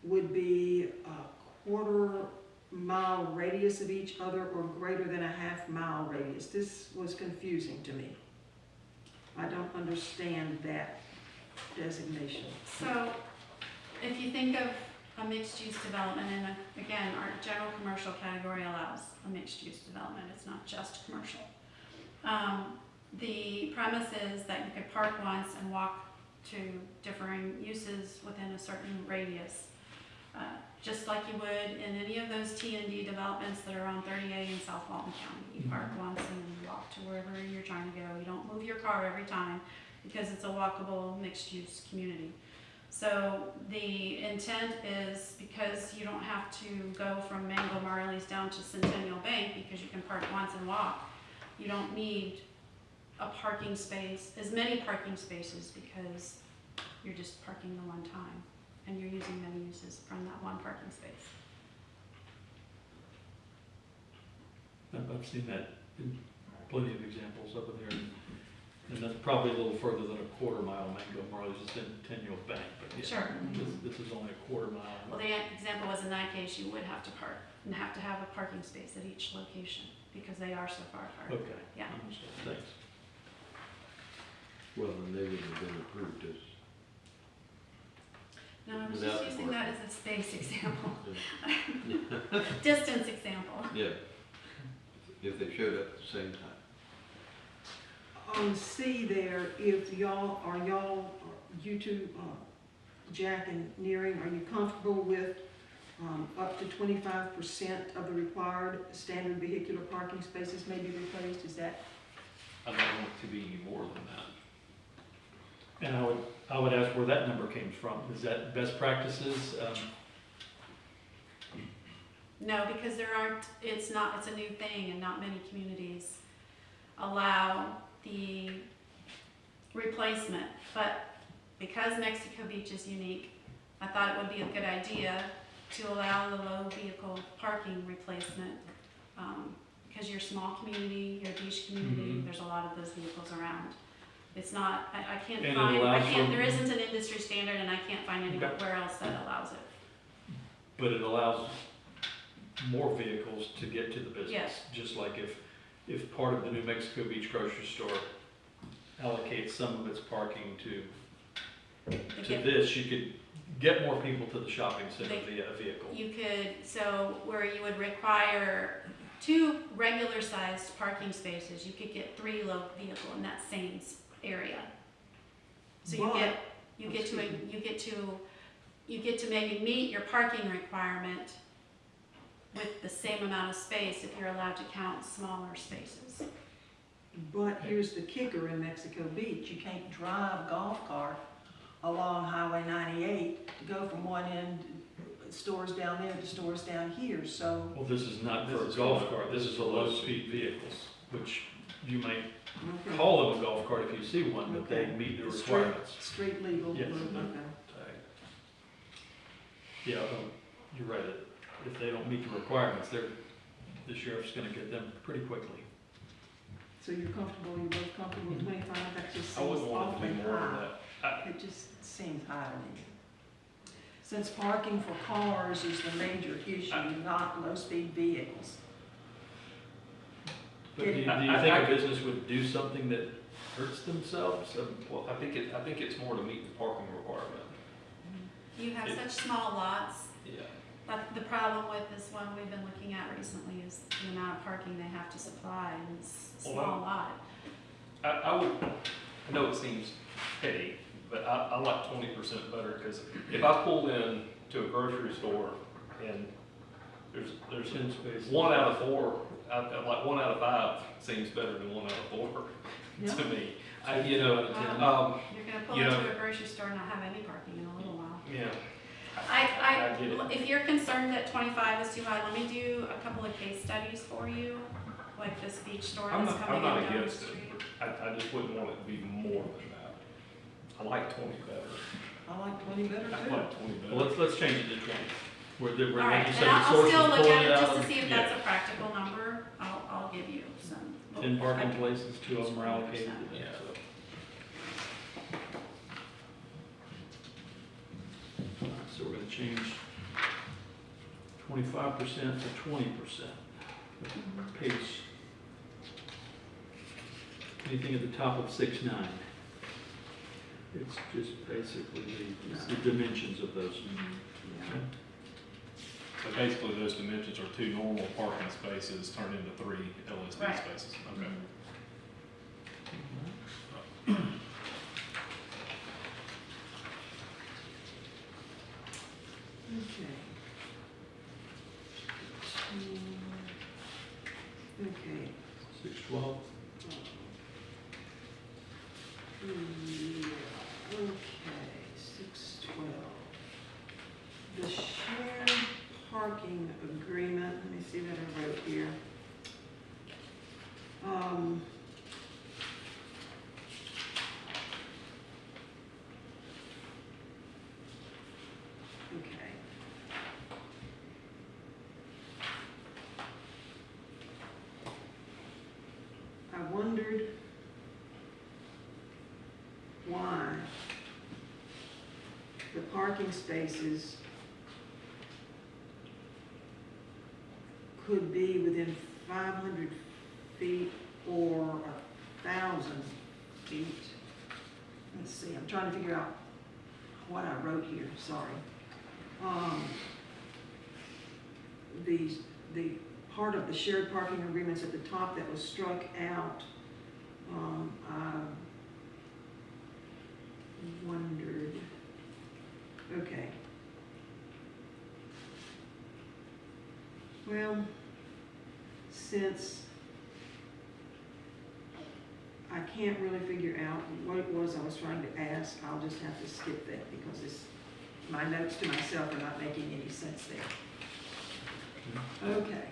would be a quarter-mile radius of each other or greater than a half-mile radius. This was confusing to me. I don't understand that designation. So, if you think of a mixed-use development, and again, our general commercial category allows a mixed-use development, it's not just commercial. The premise is that you could park once and walk to differing uses within a certain radius. Just like you would in any of those T&D developments that are on 38 in South Walton County. You park once and you walk to wherever you're trying to go. You don't move your car every time because it's a walkable mixed-use community. So the intent is, because you don't have to go from Mango Marley's down to Centennial Bank because you can park once and walk, you don't need a parking space, as many parking spaces, because you're just parking the one time and you're using many uses from that one parking space. I've seen that in plenty of examples up in there. And that's probably a little further than a quarter mile. Mango Marley's is Centennial Bank, but yeah. Sure. This is only a quarter mile. Well, the example was in that case, you would have to park and have to have a parking space at each location because they are so far apart. Okay. Yeah. Understood. Thanks. Well, then they would have been approved as. No, I was Without just using that parking. as a space example, distance example. Yeah, if they showed up at the same time. On C there, if you two, Jack and Nearing, are you comfortable with up to 25% of the required standard vehicular parking spaces may be replaced? Is that? I don't want it to be any more than that. And I would ask where that number came from. Is that best practices? No, because it's a new thing and not many communities allow the replacement. But because Mexico Beach is unique, I thought it would be a good idea to allow the low vehicle parking replacement. Because you're a small community, you're a beach community, Mhm. there's a lot of those vehicles around. It's not, I can't And it find, allows for- there isn't an industry standard and I can't find anywhere else that allows it. But it allows more vehicles to get to the business. Yes. Just like if part of the New Mexico Beach grocery store allocates some of its parking to Again, this, you could get more people to the shopping center They- via a vehicle. you could, so where you would require 2 regular sized parking spaces, you could get 3 low vehicle in that same area. So you get to maybe meet your parking requirement with the same amount of space if you're allowed to count smaller spaces. But here's the kicker in Mexico Beach, you can't drive a golf cart along Highway 98 to go from one end, stores down there to stores down here, so. Well, this is not for This a is golf for- cart, this is for low-speed vehicles, which you may Okay. call them a golf cart if you see one, but they Okay. meet the It's requirements. Street legal, Yes. okay. Yeah, you're right, if they don't meet the requirements, the sheriff's gonna get them pretty quickly. So you're comfortable, you're both comfortable with 25, that just I seems wouldn't want it to awfully be more than high. that. It just seems high to me. Since parking for cars is the major issue, not low-speed vehicles. But do you think a business would do something that hurts themselves? Well, I think it's more to meet the parking requirement. You have such small lots. Yeah. But the problem with this one we've been looking at recently is the amount of parking they have to supply in this small lot. I know it seems petty, but I like 20% better, because if I pull in to a grocery store and there's 10 spaces. 1 out of 4, like 1 out of 5 seems better than 1 out of 4 Yeah. to me. You know, out of 10. You're gonna pull You know- into a grocery store and not have any parking in a little while. Yeah. I get it. If you're concerned that 25 is too high, let me do a couple of case studies for you, like this beach store I'm that's not, coming I'm in not down the against it. street. I just wouldn't want it to be more than that. I like 20 better. I like 20 better I too. like 20 better. Well, let's change it to 20. We're, All right, like you and said, the I'll source still is look pulling at it it out just of to the- see if that's a practical number. I'll give you some. 10 parking places, 2 of them are allocated. 20%. Yeah. So we're gonna change 25% to 20%. Page. Anything at the top of 6.9? It's just basically the dimensions of those. Okay. So basically, those dimensions are 2 normal parking spaces turned into 3 LSD Right. spaces. Okay. Okay. Okay. 612. Yeah, okay, 612. The shared parking agreement, let me see what I wrote here. Okay. I wondered why the parking spaces could be within 500 feet or 1,000 feet. Let's see, I'm trying to figure out what I wrote here, sorry. The part of the shared parking agreements at the top that was struck out, I wondered, okay. Well, since I can't really figure out what it was I was trying to ask, I'll just have to skip that because my notes to myself are not making any sense there. Okay.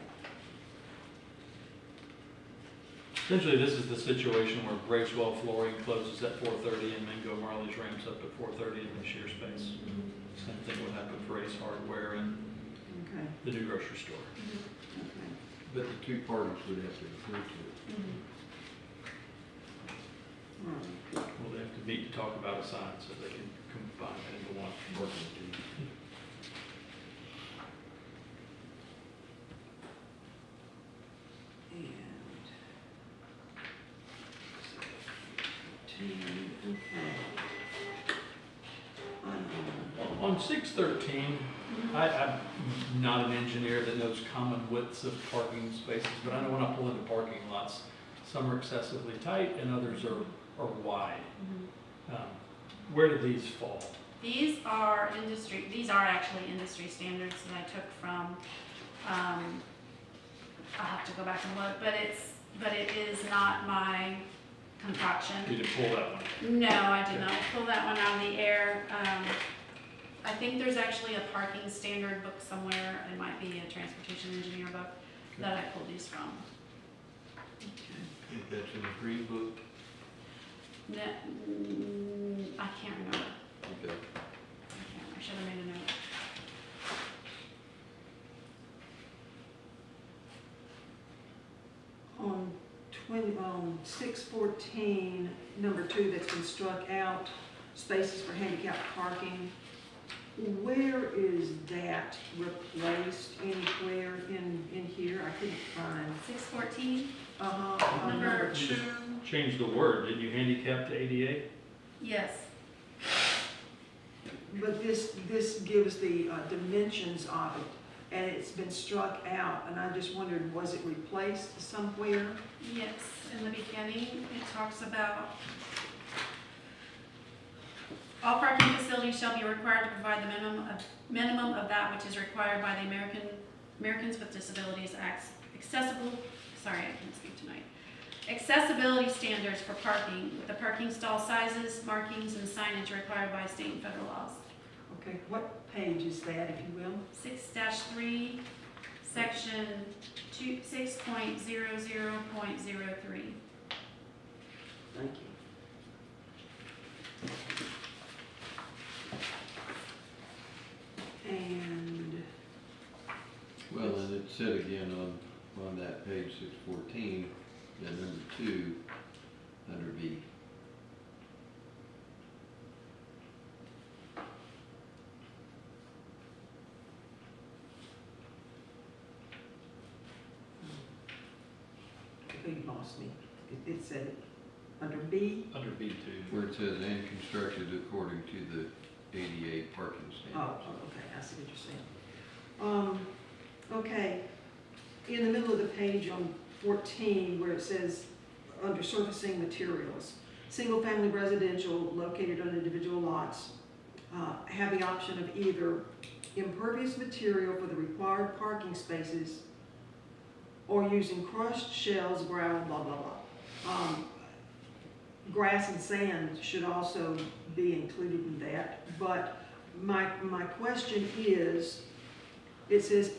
Essentially, this is the situation where Bracewell Flooring closes at 4:30 and Mingo Marley's ramps up at 4:30 in the sheer space. Same thing would happen for Ace Hardware and Okay. the new grocery store. Okay. But the 2 parties would have to agree to it. All right. Well, they have to meet to talk about a sign so they can combine it into one working team. Okay. On 613, I'm not an engineer that knows common widths of parking spaces, but I know when I pull into parking lots, some are excessively tight and others are wide. Where do these fall? These are actually industry standards that I took from, I'll have to go back and look, but it is not not my concoction. You didn't pull that one. No, I did not pull that one out of the air. I think there's actually a parking standard book somewhere, it might be a transportation engineer book, that I pulled these from. If that's in the green book, I can't remember. okay. I should have made a note. On 614, number 2, that's been struck out, spaces for handicapped parking. Where is that replaced anywhere in here? I couldn't find. 614? On Number number 2. Change the word, didn't you handicap to ADA? Yes. But this gives the dimensions of it, and it's been struck out, and I just wondered, was it replaced somewhere? Yes, in the beginning, it talks about all parking facilities shall be required to provide the minimum of that which is required by the Americans with Disabilities Act sorry, I can't speak tonight. Accessibility standards for parking with the parking stall sizes, markings, and signage required by state and federal laws. Okay, what page is that, if you will? 6-3, section 6.00.03. Thank you. And Well, and it said again on that page 614, yeah, number 2, under B. you lost me. It said under B. Under B2. Where it says, and constructed according to the ADA parking Oh, standards. okay, I see what you're saying. Okay, in the middle of the page on 14, where it says, under surfacing materials, single-family residential located on individual lots have the option of either impervious material for the required parking spaces or using crushed shells, gravel, blah, blah, blah. Grass and sand should also be included in that, but my question is, it says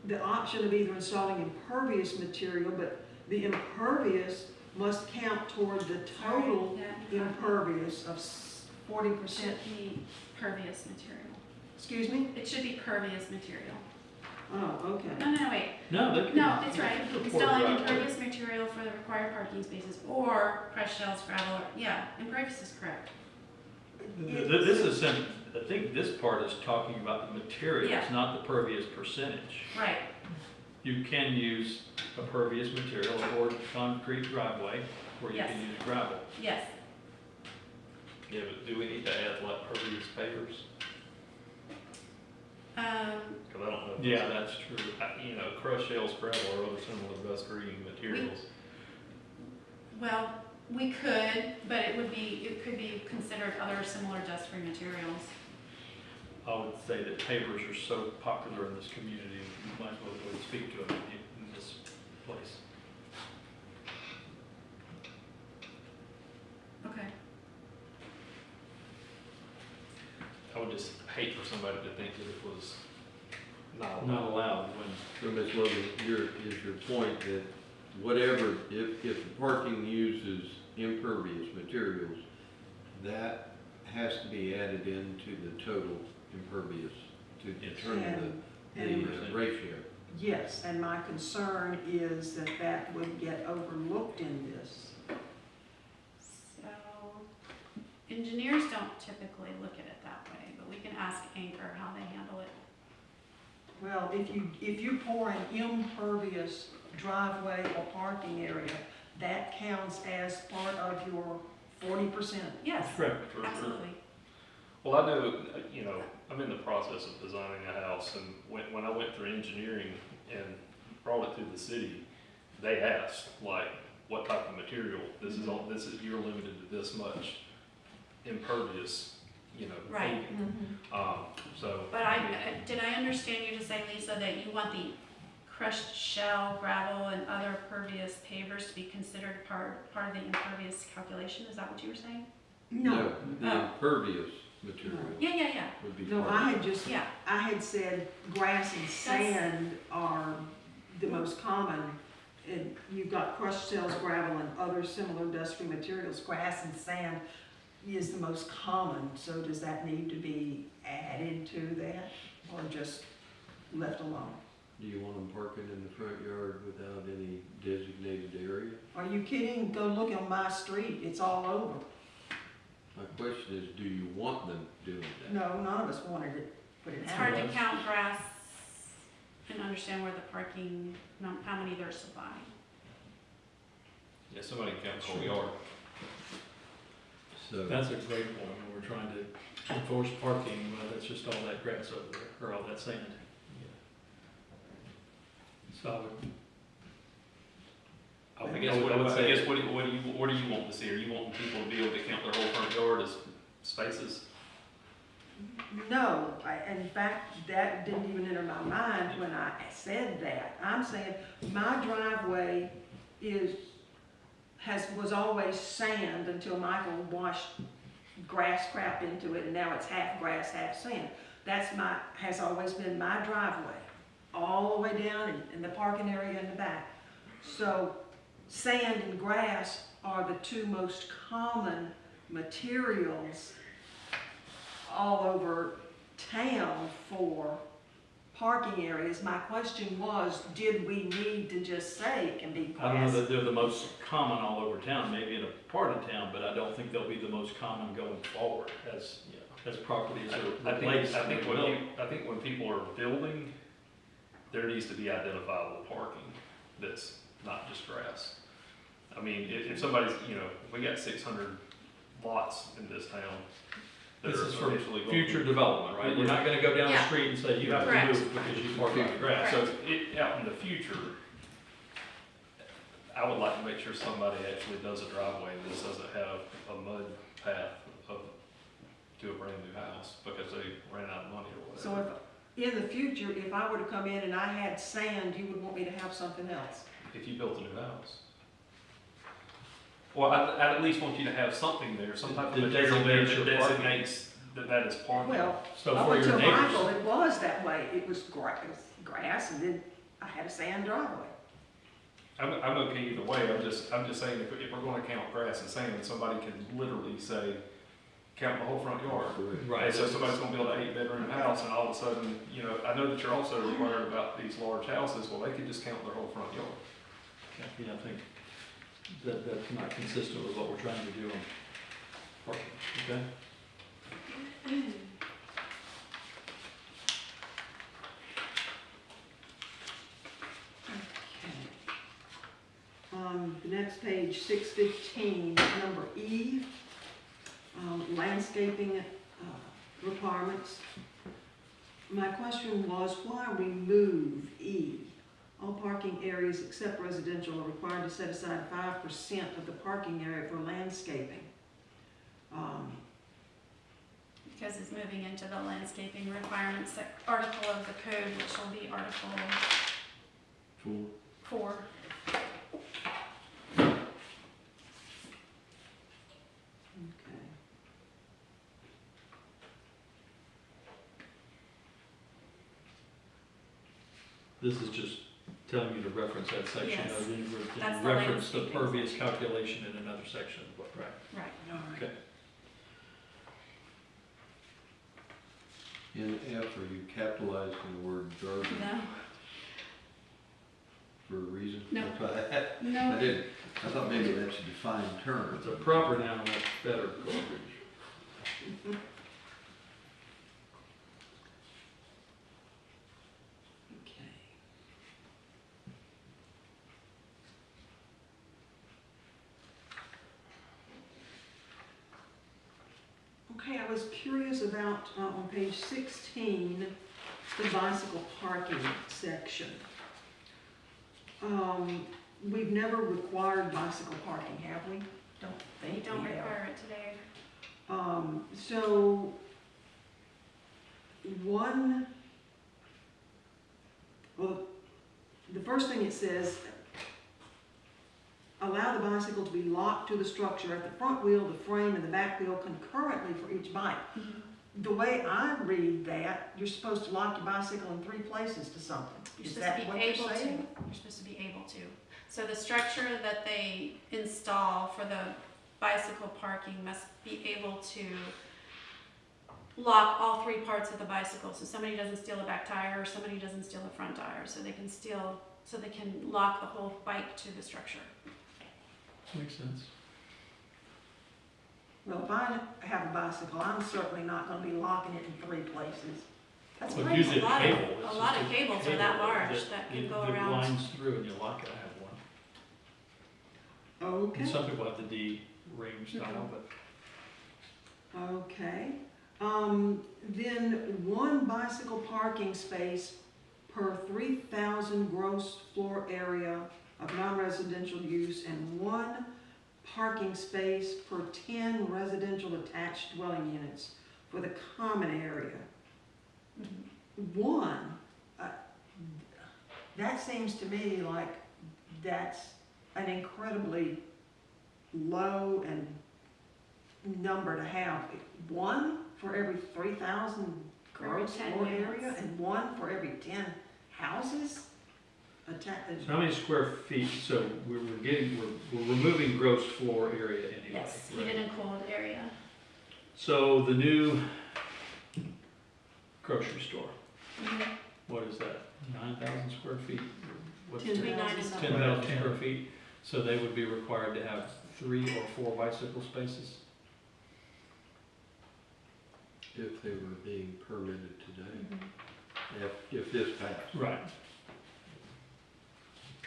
the option of either installing impervious material, but the impervious must count toward the total impervious of 40%. Should be pervious material. Excuse me? It should be pervious material. Oh, okay. No, wait. No, they can. No, it's right. they can report Installing right away. impervious material for the required parking spaces or crushed shells, gravel, or, yeah, impervious is correct. This is, I think this part is talking about the materials, Yeah. not the pervious percentage. Right. You can use a pervious material or concrete driveway, or you Yes. can use gravel. Yes. Yeah, but do we need to add like pervious pavers? Because I don't know. Yeah, that's true. You know, crushed shells, gravel, or other similar dust green materials. Well, we could, but it could be considered other similar dust-free materials. I would say that pavers are so popular in this community, you might as well go and speak to them in this place. Okay. I would just hate for somebody to think that it was not Not allowed. allowed when, So, Ms. Logan, is your point that whatever, if the parking uses impervious materials, that has to be added into the total impervious to determine And the ratio? yes, and my concern is that that would get overlooked in this. So, engineers don't typically look at it that way, but we can ask Anchor how they handle it. Well, if you pour an impervious driveway or parking area, that counts as part of your 40%. Yes, correct. absolutely. Well, I know, you know, I'm in the process of designing a house, and when I went through engineering and brought it to the city, they asked, like, what type of material, you're limited to this much impervious, you know, Right. paving. So. But did I understand you to say, Lisa, that you want the crushed shell, gravel, and other pervious pavers to be considered part of the impervious calculation, is that what you were saying? No, The impervious material Yeah, would be no, part I of had just, yeah. I had said grass and sand are the most common. And you've got crushed shells, gravel, and other similar dusty materials. Grass and sand is the most common, so does that need to be added to that or just left alone? Do you want them parking in the front yard without any designated area? Are you kidding? Go look on my street, it's all over. My question is, do you want them doing that? No, none of us wanted it, but it It's hard to happened. count grass and understand where the parking, how many they're supplying. Yeah, somebody can count the whole yard. So, That's a great point, when we're trying to enforce parking, well, that's just all that grass over there, or all that sand. So I would, I guess what do you want to see? Are you wanting people to be able to count their whole front yard as spaces? No, in fact, that didn't even enter my mind when I said that. I'm saying my driveway was always sand until Michael washed grass crap into it, and now it's half grass, half sand. Has always been my driveway, all the way down in the parking area in the back. So sand and grass are the two most common materials all over town for parking areas. My question was, did we need to just say it can be I don't know grass? that they're the most common all over town, maybe in a part of town, but I don't think they'll be the most common going forward as properties are replaced. I think when people are building, there needs to be identifiable parking that's not just grass. I mean, if somebody's, we got 600 lots in this town. that This are is for eventually going- future development, right? You're not gonna go down the Yeah. street and say, you have to Correct. move because you parked on the grass. So out in the future, I would like to make sure somebody actually does a driveway that doesn't have a mud path to a brand new house because they ran out of money or So whatever. if, in the future, if I were to come in and I had sand, you would want me to have something else? If you built a new house. Well, I'd at least want you to have something there, some type of That material there designates that your parking. designates that is parking. Well, So up for your until Michael, neighbors, it was that way. It was grass and then I had a sand driveway. I'm okay either way, I'm just saying if we're gonna count grass and sand, somebody can literally say, count the whole front yard. right, And so somebody's gonna build an 8-bedroom house and all of a sudden, I know that you're also required about these large houses, well, they could just count their whole front yard. yeah, I think that's not consistent with what we're trying to do on parking, okay? The next page, 615, number E, landscaping requirements. My question was, why remove E? All parking areas except residential are required to set aside 5% of the parking area for landscaping. Because it's moving into the landscaping requirements, article of the code, which will be Article 4. Okay. This is just telling you to reference that section, Yes. or then That's the reference the landscaping pervious section. calculation in another section, right? Right. All right. Okay. in F, are you capitalizing the word garbage No, for a reason? No. That's why I no, didn't, I thought maybe that's a defined term. It's a proper noun, that's better garbage. Okay. Okay, I was curious about, on page 16, the bicycle parking section. We've never required bicycle parking, have we? Don't we think don't we have. require it today. So, well, the first thing it says, allow the bicycle to be locked to the structure at the front wheel, the frame, and the back wheel concurrently for each bike. The way I read that, you're supposed to lock your bicycle in 3 places to something. You're Is supposed that to what be you're able to. saying? You're supposed to be able to. So the structure that they install for the bicycle parking must be able to lock all 3 parts of the bicycle. So somebody doesn't steal a back tire, or somebody doesn't steal a front tire, so they can lock the whole bike to the structure. Makes sense. Well, if I have a bicycle, I'm certainly not gonna be locking it in 3 places. That's Well, crazy. usually A lot of- cable. It's a lot just of a cables are that cable large that can go that around. winds through and you lock it. I have one. Okay. And some people have the D ring style, but Okay, then 1 bicycle parking space per 3,000 gross floor area of non-residential use, and 1 parking space per 10 residential attached dwelling units for the common area. Mhm. 1, that seems to me like that's an incredibly low and number to have. 1 for every 3,000 For every gross 10 floor units. area, and 1 for every 10 houses? so how many square feet? So we're removing gross floor area anyway. Yes, right? heated and cooled area. So the new grocery store, Mhm. what is that, 9,000 square feet? What's Ten the- Between 9 and thousand 10. 10,000 10. square feet, so they would be required to have 3 or 4 bicycle spaces? If they were being permitted today, Mhm. if this passed. Right.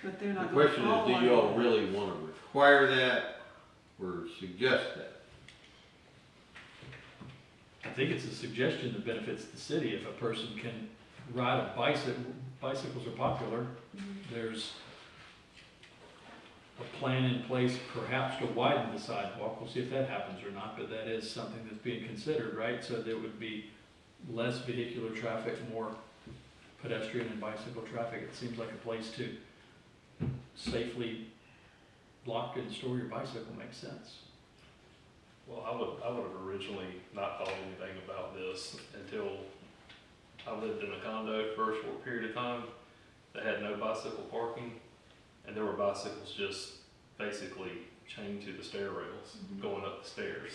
But they're The not gonna question fall is, do you all under- really want to require that or suggest that? I think it's a suggestion that benefits the city. If a person can ride a bicycle, bicycles are popular, Mhm. there's a plan in place perhaps to widen the sidewalk. We'll see if that happens or not, but that is something that's being considered, right? So there would be less vehicular traffic, more pedestrian and bicycle traffic. It seems like a place to safely lock and store your bicycle makes sense. Well, I would have originally not thought anything about this until I lived in a condo for a short period of time that had no bicycle parking, and there were bicycles just basically chained to the stair rails going up the stairs.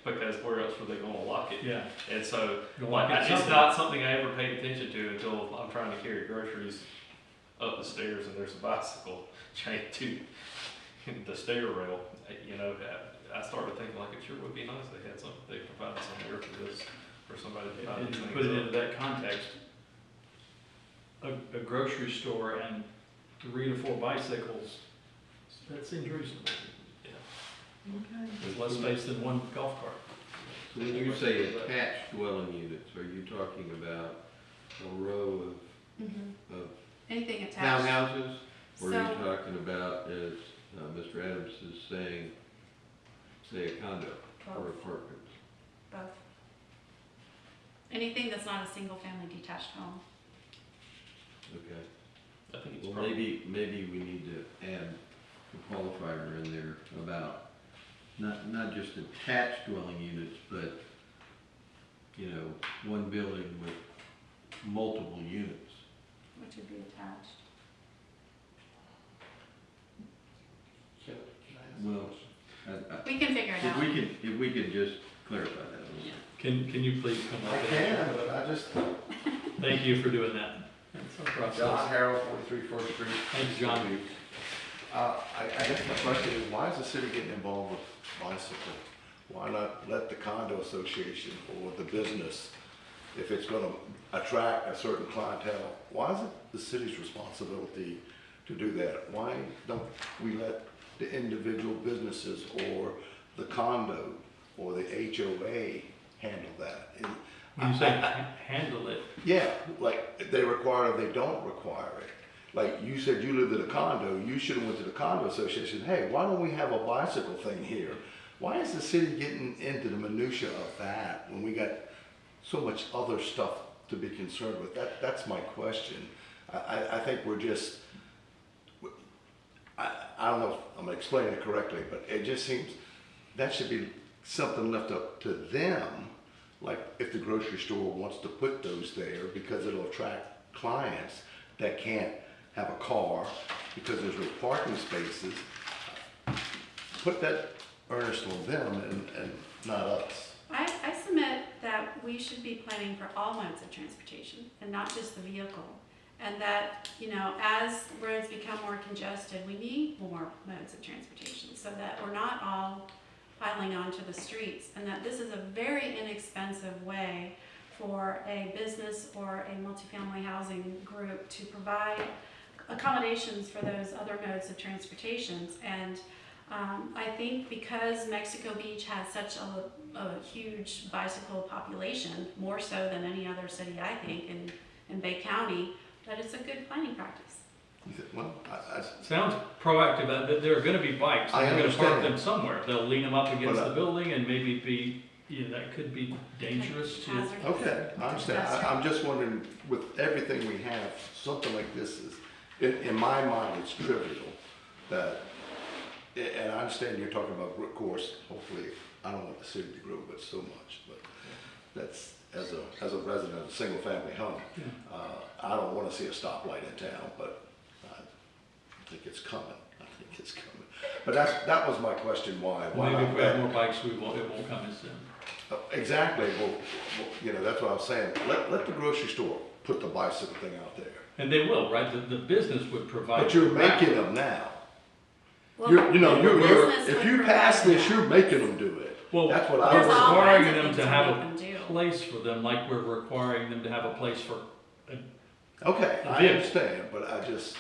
Because where else were they gonna lock it? Yeah. And so, You'll like, lock it it's something. not something I ever paid attention to until I'm trying to carry groceries up the stairs and there's a bicycle chained to the stair rail. You know, I started thinking like, it sure would be nice they had some, they provided somewhere for this, for somebody to find And these to things put it up. into that context, a grocery store and 3 to 4 bicycles, that seems reasonable. Okay. There's less space than 1 golf cart. So when you say attached dwelling units, are you talking about a row Mhm. of Anything attached. townhouses? Or are you So- talking about, as Mr. Adams is saying, say a condo or Both. apartments? Both. Anything that's not a single-family detached home. Okay. I think it's Well, probably, maybe we need to add a qualifier in there about not just attached dwelling units, but, you know, one building with multiple units. Which would be attached. Well, We can figure it out. if we could just clarify that a little. Can you please come up? I can, but I just, Thank you for doing that. That's our John process. Harrell, 43 First Street. Thanks, John. I guess my question is, why is the city getting involved with bicycle? Why not let the condo association or the business, if it's gonna attract a certain clientele, why is it the city's responsibility to do that? Why don't we let the individual businesses or the condo or the HOA handle that? When you say handle it, Yeah, like they require it or they don't require it. Like you said, you lived in a condo, you should have went to the condo association, hey, why don't we have a bicycle thing here? Why is the city getting into the minutia of that when we got so much other stuff to be concerned with? That's my question. I think we're just I don't know if I'm explaining it correctly, but it just seems that should be something left up to them. Like if the grocery store wants to put those there because it'll attract clients that can't have a car because there's no parking spaces, put that earnest on them and not us. I submit that we should be planning for all modes of transportation and not just the vehicle. And that, you know, as roads become more congested, we need more modes of transportation so that we're not all piling onto the streets. And that this is a very inexpensive way for a business or a multifamily housing group to provide accommodations for those other modes of transportation. And I think because Mexico Beach has such a huge bicycle population, more so than any other city, I think, in Bay County, that it's a good planning practice. Well, Sounds proactive, that there are gonna be bikes, I they're gonna park understand. them somewhere. They'll lean them up against Well, the building and maybe be, you know, that could be dangerous to. Hazardous. okay, I understand. I'm just wondering, with everything we have, something like this is, in my mind, it's trivial. That, and I understand you're talking about, of course, hopefully, I don't want the city to grow but so much, but that's, as a resident of a single family home, I don't wanna see a stoplight in town, but I think it's coming. But that was my question, why Maybe not if we have that? more bikes, it won't come as soon. Exactly, well, you know, that's what I was saying, let the grocery store put the bicycle thing out there. And they will, right? The business would provide. But you're the route. making them now. Well, You're, you know, the business if would you provide pass this, that. you're making them do it. Well, That's what we're I There's was. all kinds requiring of them things to to have make them do. a place for them, like we're requiring them to have a place for, Okay, a I vehicle. understand, but I just,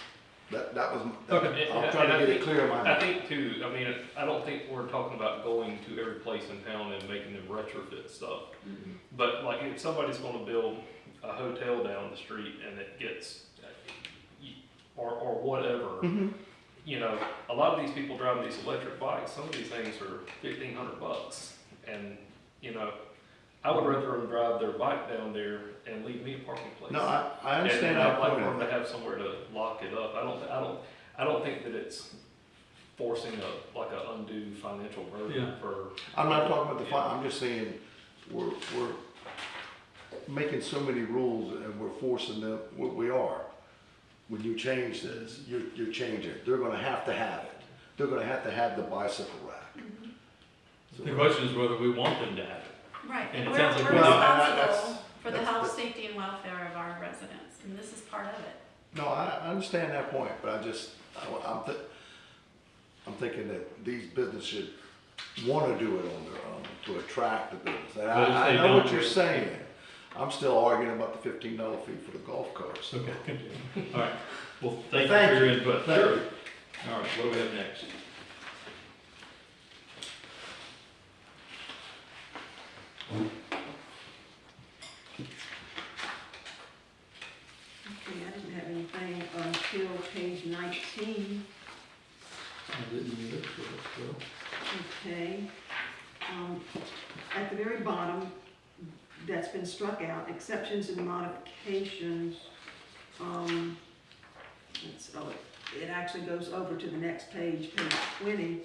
that was, Okay. I'm trying to get it clear in my I mind. think too, I mean, I don't think we're talking about going to every place in town and making them retrofit stuff. But like if somebody's gonna build a hotel down the street and it gets, or whatever, Mhm. you know, a lot of these people driving these electric bikes, some of these things are $1,500. And, you know, I would rather them drive their bike down there and leave me a parking place. No, I understand And that I'd like point for of them to it. have somewhere to lock it up. I don't think that it's forcing like a undue financial Yeah. burden for. I'm not talking about the fine, I'm just saying, we're making so many rules and we're forcing them, we are. When you change this, you're changing it. They're gonna have to have it. They're gonna have to have the bicycle rack. So- the question is whether we want them to have it. Right, And and it we're sounds like we're we- Well, and responsible for the that's- health, safety, and welfare of our residents, and this is part of it. No, I understand that point, but I'm thinking that these businesses should wanna do it on their own to attract the business. And But if I they know what don't- you're saying. I'm still arguing about the $15 fee for the golf carts. Okay, all right. Well, thank you Thank for your you. input. Thank Sure. you. All right, what do we have next? Okay, I didn't have anything until page 19. I didn't either, so let's go. Okay. At the very bottom, that's been struck out, exceptions and modifications. It actually goes over to the next page, page 20.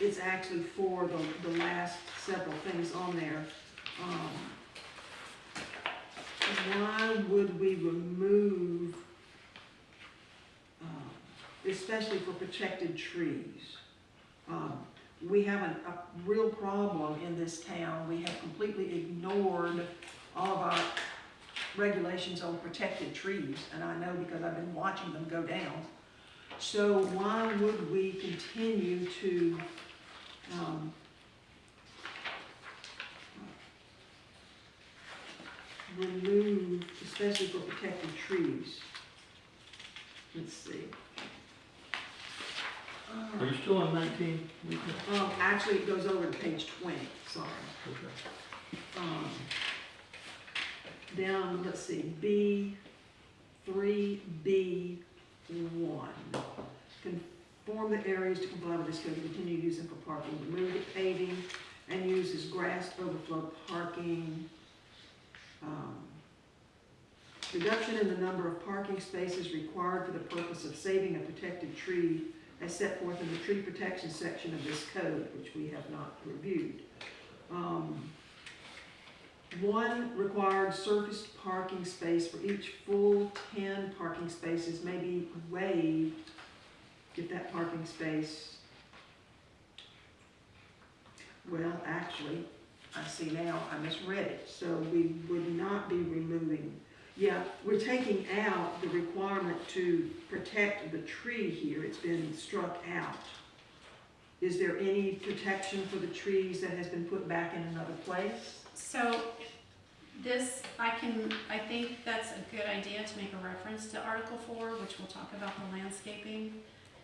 It's actually for the last several things on there. Why would we remove, especially for protected trees? We have a real problem in this town. We have completely ignored all of our regulations on protected trees, and I know because I've been watching them go down. So why would we continue to remove, especially for protected trees? Let's see. Are you still on 19, Lisa? Actually, it goes over to page 20, sorry. Okay. Down, let's see, B, 3B1. Conform the areas to comply with this code, continue using for parking, remove the paving, and use as grass overflow parking. reduction in the number of parking spaces required for the purpose of saving a protected tree as set forth in the tree protection section of this code, which we have not reviewed. One required surfaced parking space for each full 10 parking spaces may be waived if that parking space, well, actually, I see now, I misread it, so we would not be removing, yeah, we're taking out the requirement to protect the tree here, it's been struck out. Is there any protection for the trees that has been put back in another place? So this, I think that's a good idea to make a reference to Article 4, which will talk about the landscaping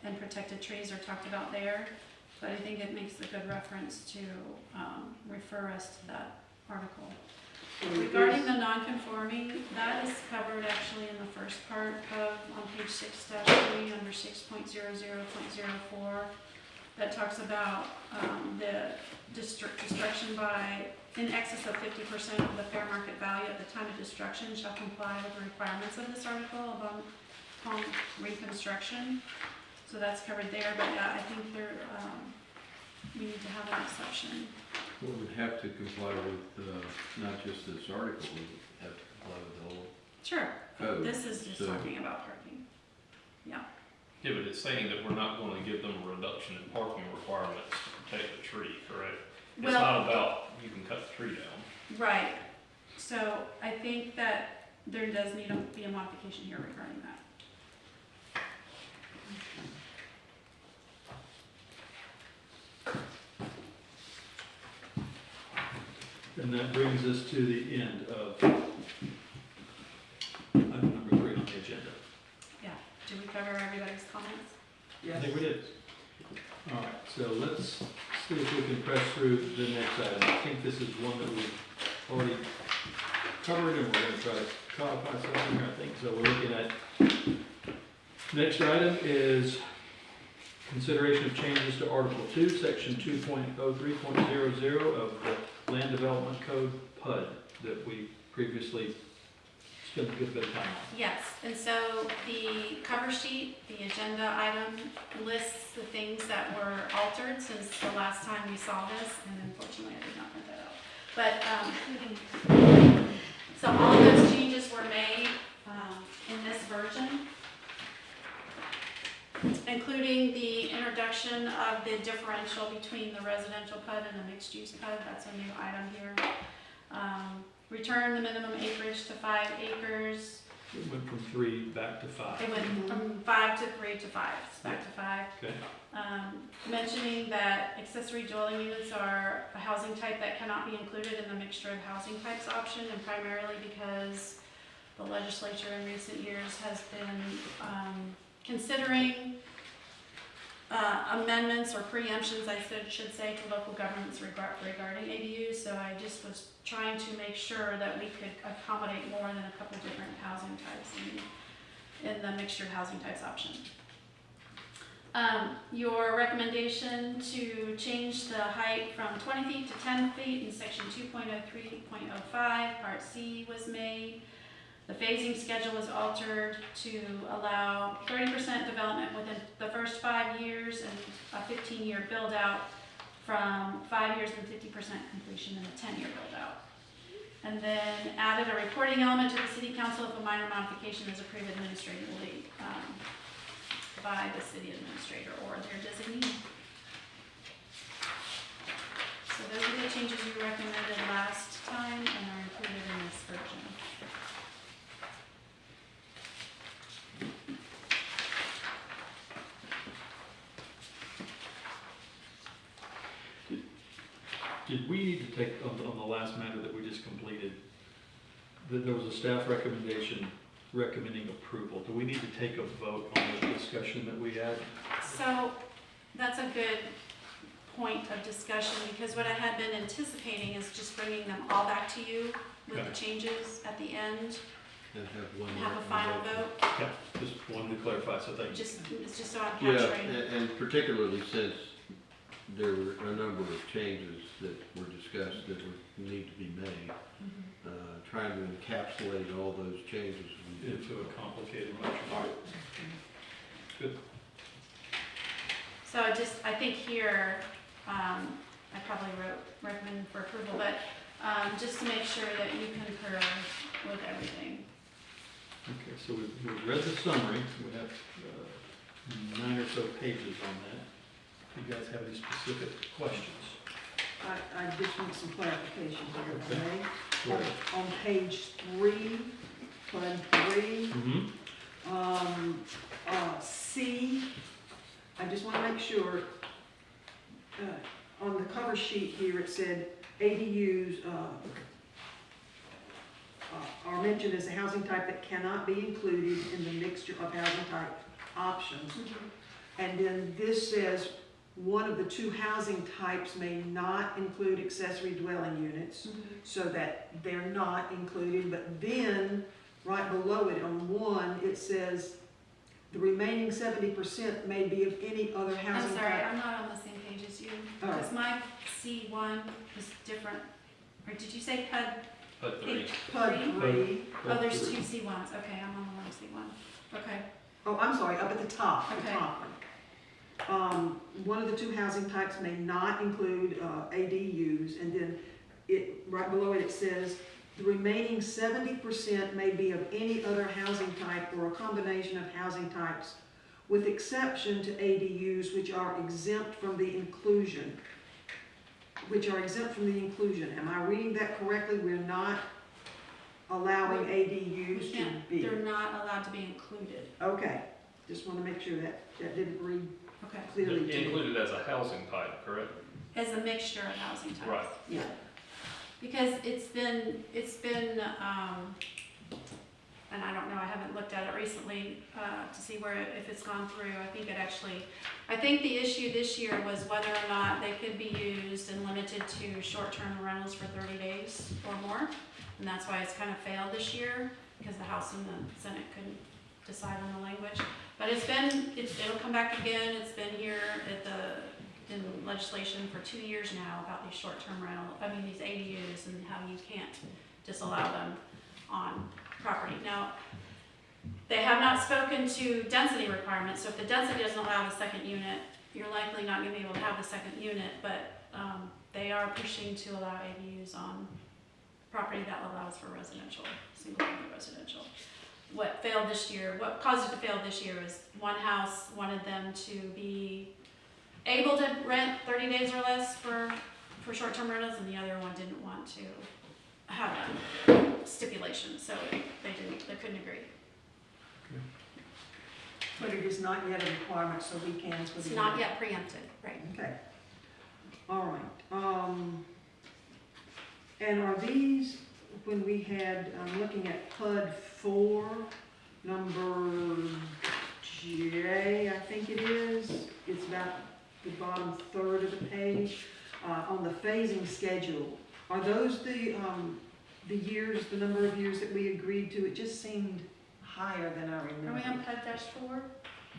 and protected trees are talked about there. But I think it makes a good reference to refer us to that article. Regarding the non-conforming, that is covered actually in the first part of, on page 6-3, under 6.00.04, that talks about the destruction by in excess of 50% of the fair market value at the time of destruction shall comply with the requirements of this article upon reconstruction. So that's covered there, but yeah, I think there, we need to have an exception. We would have to comply with, not just this article, we would have to comply with the whole Sure, code. this is just So- talking about parking. Yeah, Yeah, but it's saying that we're not gonna give them a reduction in parking requirements to protect the tree, correct? It's Well- not about you can cut the tree down. right. So I think that there does need to be a modification here regarding that. And that brings us to the end of item number 3 on the agenda. Yeah, did we cover everybody's comments? I think we did. All right, so let's see if we can press through the next item. I think this is one that we've already covered, and we're gonna try to codify something here, I think. So we're looking at, next item is consideration of changes to Article 2, Section 2.03.00 of the Land Development Code, PUD, that we previously spent a good bit of time on. Yes, and so the cover sheet, the agenda item lists the things that were altered since the last time we saw this, and unfortunately I did not print that out. But, so all of those changes were made in this version, including the introduction of the differential between the residential PUD and the mixed-use PUD. That's a new item here. Return the minimum acreage to 5 acres. It went from 3 back to 5. It went from 5 to 3 to 5, it's back to 5. Okay. Mentioning that accessory dwelling units are a housing type that cannot be included in the mixture of housing types option, and primarily because the legislature in recent years has been considering amendments or preemptions, I should say, to local governments regarding ADUs. So I just was trying to make sure that we could accommodate more than a couple different housing types in the mixture housing types option. Your recommendation to change the height from 20 feet to 10 feet in section 2.03.05, part C was made. The phasing schedule was altered to allow 30% development within the first 5 years and a 15-year build out from 5 years and 50% completion in a 10-year build out. And then added a reporting element to the city council if a minor modification is approved administratively by the city administrator or their designee. So those are the changes you recommended last time and are included in this version. Did we need to take, on the last matter that we just completed, that there was a staff recommendation recommending approval? Do we need to take a vote on the discussion that we had? So that's a good point of discussion, because what I had been anticipating is just bringing them all back to you with the changes at the end And have one. and have a final vote. Yeah, just wanted to clarify, so thank you. It's just so I'm Yeah, capturing. and particularly since there were a number of changes that were discussed that would need to be made. Mhm. trying to encapsulate all those changes. Into a complicated motion. Good. So I think here, I probably recommend for approval, but, just to make sure that you concur with everything. Okay, so we've read the summary. We have 9 or so pages on that. Do you guys have any specific questions? I just want some clarification here, if I Okay. may. Go ahead. On page 3, PUD 3, Mm-hmm. C, I just want to make sure, on the cover sheet here, it said ADUs are mentioned as a housing type that cannot be included in the mixture of housing type options. And then this says, one of the 2 housing types may not include accessory dwelling units, so that they're not included, but then, right below it on 1, it says, the remaining 70% may be of any other I'm housing sorry, type. I'm not on the same page as you, Oh. because my C1 is different. Or did you say PUD? Put 3. PUD 3, Oh, there's 2 C1s, okay, I'm on the wrong C1. Okay, oh, I'm sorry, up at the top, the Okay. top one. One of the 2 housing types may not include ADUs, and then right below it, it says, the remaining 70% may be of any other housing type or a combination of housing types, with exception to ADUs which are exempt from the inclusion. Am I reading that correctly? We're not allowing we ADUs to can't, be? they're not allowed to be included. Okay, just want to make sure that didn't read Okay. clearly to me. Included as a housing type, correct? As a mixture of housing types. Right. Yeah. Because it's been, and I don't know, I haven't looked at it recently, to see if it's gone through. I think the issue this year was whether or not they could be used and limited to short-term rentals for 30 days or more. And that's why it's kind of failed this year, because the House and the Senate couldn't decide on the language. But it'll come back again. It's been here in legislation for 2 years now about these these ADUs and how you can't disallow them on property. Now, they have not spoken to density requirements, so if the density doesn't allow the second unit, you're likely not gonna be able to have the second unit, but, they are pushing to allow ADUs on property that allows for residential, single-family residential. What caused it to fail this year is one house wanted them to be able to rent 30 days or less for short-term rentals, and the other one didn't want to have a stipulation, so they couldn't agree. But it is not yet a requirement, so we can. It's not yet preempted, right? Okay. All right. And are these, when we had, I'm looking at PUD 4, number J, I think it is. It's about the bottom third of the page, on the phasing schedule. Are those the years, the number of years that we agreed to? It just seemed higher than I Are we remember. on PUD-4?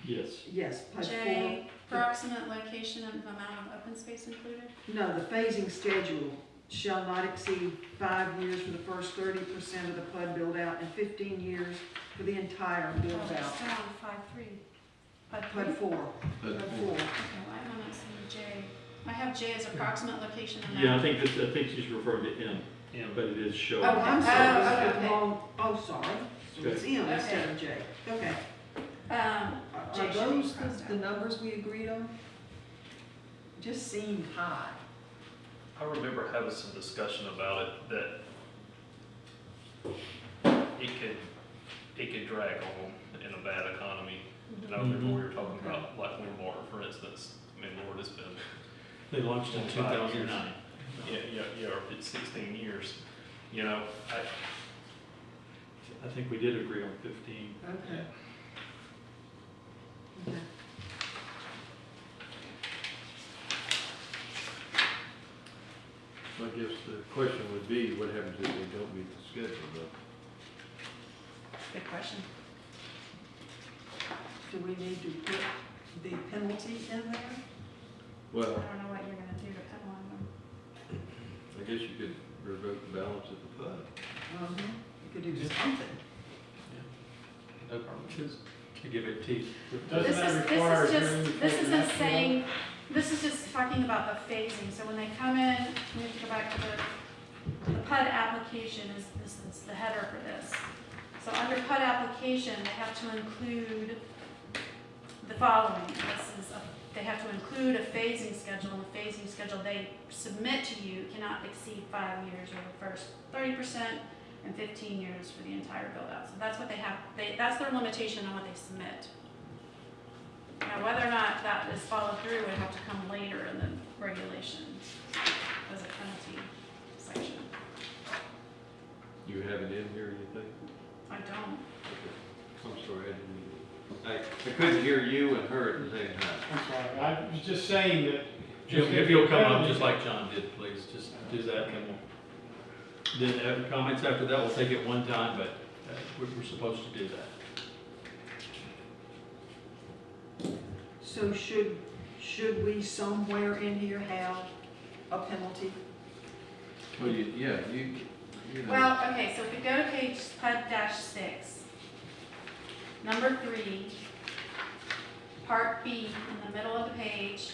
Yes. Yes, PUD 4. J, approximate location and amount of open space included? No, the phasing schedule shall not exceed 5 years for the first 30% of the PUD build-out and 15 years for the entire Oh, it's build-out. still on 5.3. PUD 4. But PUD 4. Okay, why am I not seeing J? I have J as approximate location amount. Yeah, I think she's referring to M, Yeah. but it is showing. Oh, I'm sorry. Oh, I got okay. the wrong- Oh, sorry. So it's M instead of J. Okay. Are J should be those crossed the out. numbers we agreed on? Just seemed high. I remember having some discussion about it, that it could drag on in a bad economy. And I remember we were talking about like Water, for instance. I mean, Lord, it's been, They launched in 2009. yeah, or if it's 16 years, you know, I think we did agree on 15. Okay. Okay. I guess the question would be, what happens if they don't meet the schedule though? Good question. Do we need to put the penalty in there? I Well, don't know what you're gonna do to penalize them. I guess you could revoke the balance of the PUD. You could do something. No problem. Just to give it teeth. Doesn't that require a hearing before This the isn't next saying, this is just talking about the phasing, so when they come in, we need to go back to the PUD application this is the header for this. So under PUD application, they have to include the following. They have to include a phasing schedule, and the phasing schedule they submit to you cannot exceed 5 years or the first 30% and 15 years for the entire build out. So that's what they have, that's their limitation on what they submit. Now, whether or not that is followed through would have to come later in the regulations as a penalty section. You have it in here, you think? I don't. I'm sorry, I couldn't hear you and her at the same time. I'm sorry, I was just saying that. If you'll come up just like John did, please, just do that, and then we'll, then have comments after that, we'll take it one time, but we're supposed to do that. So should we somewhere in here have a penalty? Well, you know. Well, okay, so if you go to page PUD-6, number 3, part B, in the middle of the page,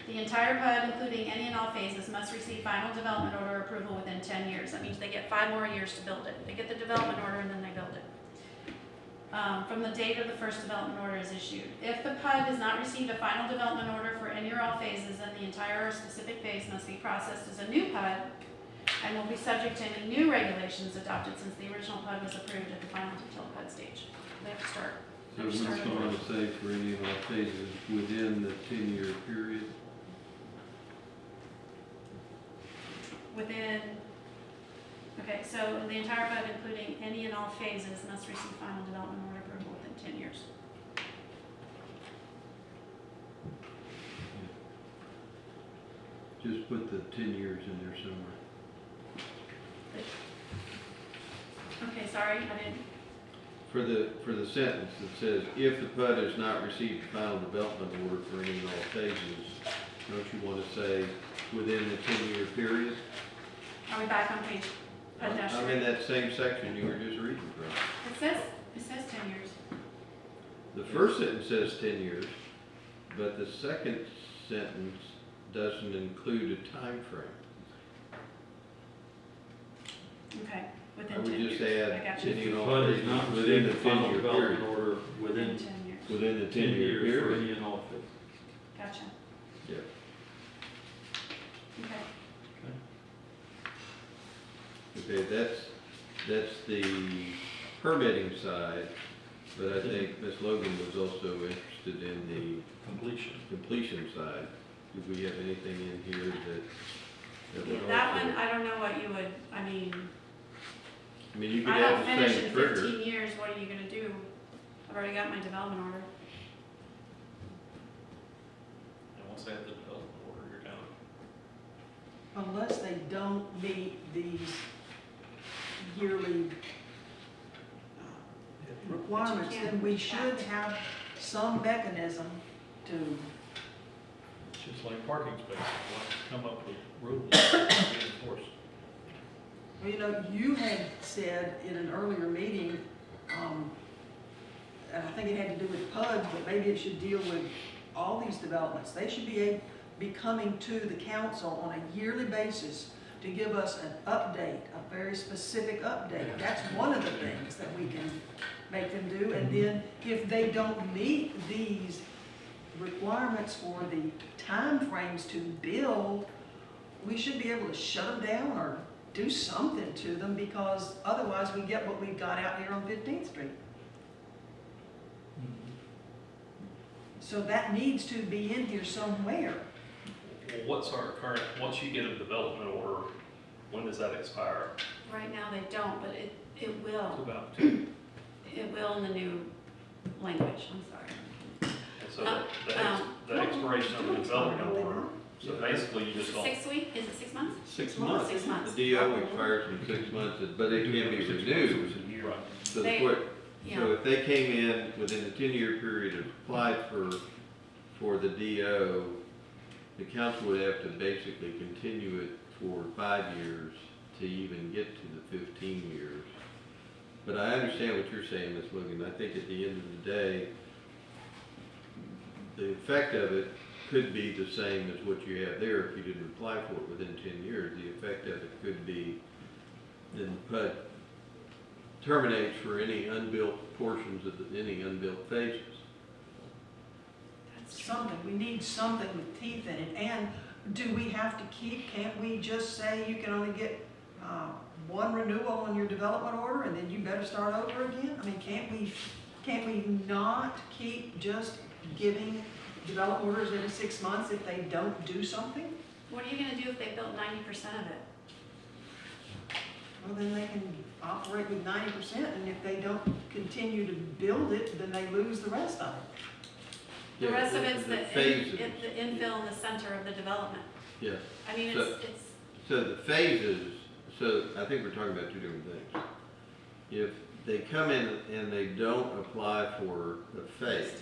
the entire PUD, including any and all phases, must receive final development order approval within 10 years. That means they get 5 more years to build it. They get the development order and then they build it. From the date of the first development order is issued. If the PUD has not received a final development order for any or all phases, then the entire or specific phase must be processed as a new PUD and will be subject to any new regulations adopted since the original PUD was approved at the final detailed PUD stage. They have to start. So what's going to say for any of our phases within the 10-year period? Within, okay, so the entire PUD, including any and all phases, must receive final development order approval within 10 years. Just put the 10 years in there somewhere. Okay, sorry, I didn't. For the sentence that says, if the PUD has not received a final development order for any and all phases, don't you want to say within the 10-year period? Are we back on page PUD-3? I'm in that same section you were just reading from. It says 10 years. The first sentence says 10 years, but the second sentence doesn't include a time frame. Okay, I within would 10 years. just add I got you. any and all PUD has phases not within received the a final 10-year development period. order Within within 10 years. Within the 10 10-year years for period. any and all phases. Gotcha. Yeah. Okay. Okay, that's the permitting side, but I think Ms. Logan was also interested in the completion side. Do we have anything in here that would Yeah, that also? one, I don't know what you would, I mean, I mean, you could I don't have the finish same in trigger. 15 years, what are you gonna do? I've already got my development order. And once they have the development order, you're down. Unless they don't meet these yearly requirements, then we should have some mechanism to, Just like parking spaces, we'll come up with rules to enforce. well, you know, you had said in an earlier meeting, and I think it had to do with PUD, but maybe it should deal with all these developments. They should be coming to the council on a yearly basis to give us an update, a very specific update. That's one of the things that we can make them do. And then if they don't meet these requirements for the timeframes to build, we should be able to shut them down or do something to them, because otherwise we get what we've got out here on 15th Street. So that needs to be in here somewhere. Well, what's our current, once you get a development order, when does that expire? Right now they don't, but it It's will. about two. It will in the new language, I'm sorry. And so the expiration of the development order, so basically you just don't. 6 weeks, is it 6 months? 6 months. 6 months. The DO expires in 6 months, but it can be renewed. Right. So They- Yeah, so if they came in within the 10-year period and applied for the DO, the council would have to basically continue it for 5 years to even get to the 15 years. But I understand what you're saying, Ms. Williams. I think at the end of the day, the effect of it could be the same as what you have there if you didn't apply for it within 10 years. The effect of it could be then PUD terminates for any unbuilt portions of any unbuilt phases. Something, we need something with teeth in it, and do we have to can't we just say you can only get, one renewal on your development order, and then you better start over again? I mean, can't we not keep just giving development orders every 6 months if they don't do something? What are you gonna do if they built 90% of it? Well, then they can operate with 90%, and if they don't continue to build it, then they lose the rest of it. The Yeah, rest of it's the phases. infill in the center of the development. Yeah. I mean, So- it's, So the phases, so I think we're talking about two different things. If they come in and they don't apply for a phase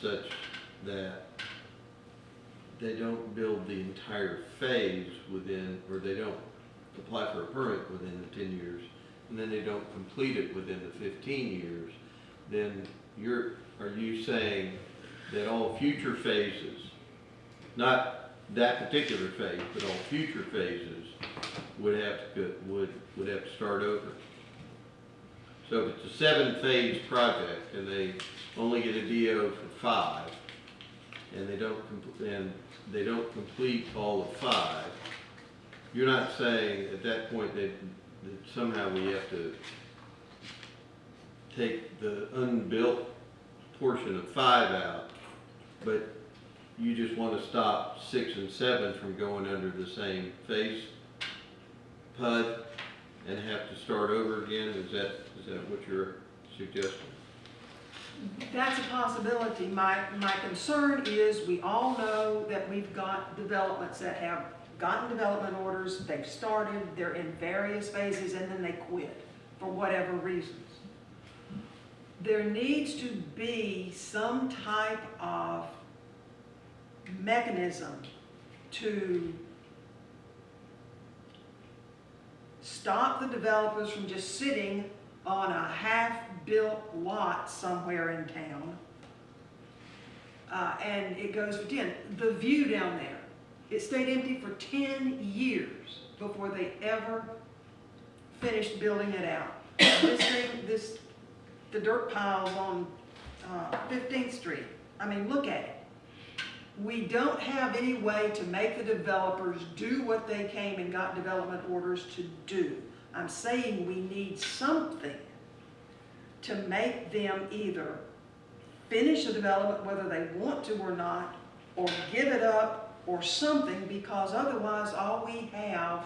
such that they don't build the entire phase within, or they don't apply for a permit within the 10 years, and then they don't complete it within the 15 years, then are you saying that all future phases, not that particular phase, but all future phases would have to start over? So if it's a 7-phase project and they only get a DO for 5, and they don't complete all of 5, you're not saying at that point that somehow we have to take the unbuilt portion of 5 out, but you just want to stop 6 and 7 from going under the same phase PUD and have to start over again? Is that what you're suggesting? That's a possibility. My concern is, we all know that we've got developments that have gotten development orders, they've started, they're in various phases, and then they quit for whatever reasons. There needs to be some type of mechanism to stop the developers from just sitting on a half-built lot somewhere in town. And it goes for 10. The View down there, it stayed empty for 10 years before they ever finished building it out. The dirt piles on 15th Street. I mean, look at it. We don't have any way to make the developers do what they came and got development orders to do. I'm saying we need something to make them either finish the development whether they want to or not, or give it up or something, because otherwise all we have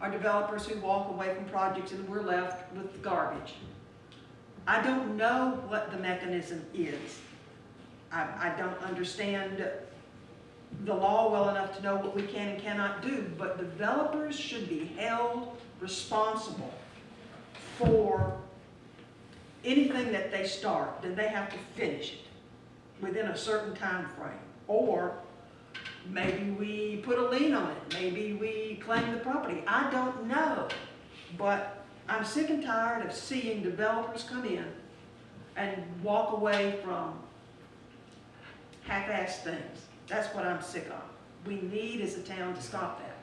are developers who walk away from projects and we're left with the garbage. I don't know what the mechanism is. I don't understand the law well enough to know what we can and cannot do, but developers should be held responsible for anything that they start. Then they have to finish it within a certain time frame. Or maybe we put a lien on it, maybe we claim the property. I don't know, but I'm sick and tired of seeing developers come in and walk away from half-assed things. That's what I'm sick of. We need as a town to stop that.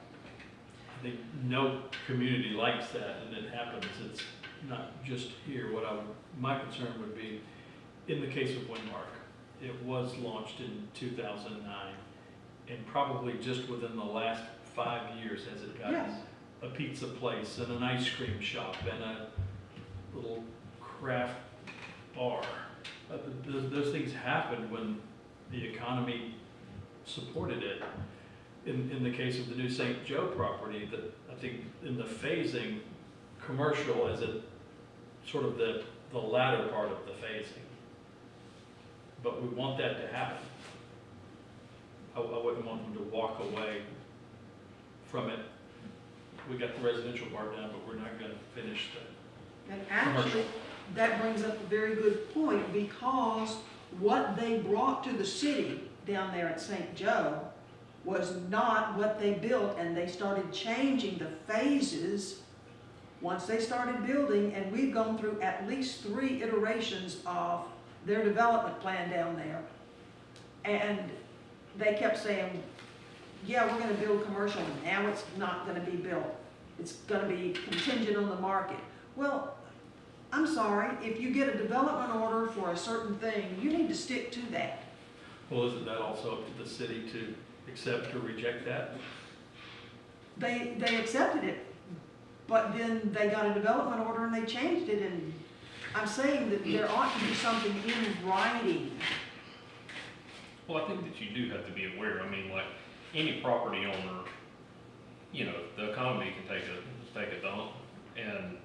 I think no community likes that, and it happens. It's not just here. My concern would be, in the case of Windmark, it was launched in 2009, and probably just within the last 5 years has it gotten Yes. a pizza place and an ice cream shop and a little craft bar. Those things happened when the economy supported it. In the case of the new St. Joe property, that I think in the phasing, commercial as it sort of the latter part of the phasing. But we want that to happen. I wouldn't want them to walk away from it. We got the residential part down, but we're not gonna finish the And actually, that brings up a very good point, because what they brought to the city down there at St. Joe was not what they built, and they started changing the phases once they started building, and we've gone through at least 3 iterations of their development plan down there. And they kept saying, yeah, we're gonna build commercial, and now it's not gonna be built. It's gonna be contingent on the market. Well, I'm sorry, if you get a development order for a certain thing, you need to stick to that. Well, isn't that also up to the city to accept or reject that? They accepted it, but then they got a development order and they changed it, and I'm saying that there ought to be something in writing. Well, I think that you do have to be aware, I mean, like, any property owner, you know, the economy can take a dump, and,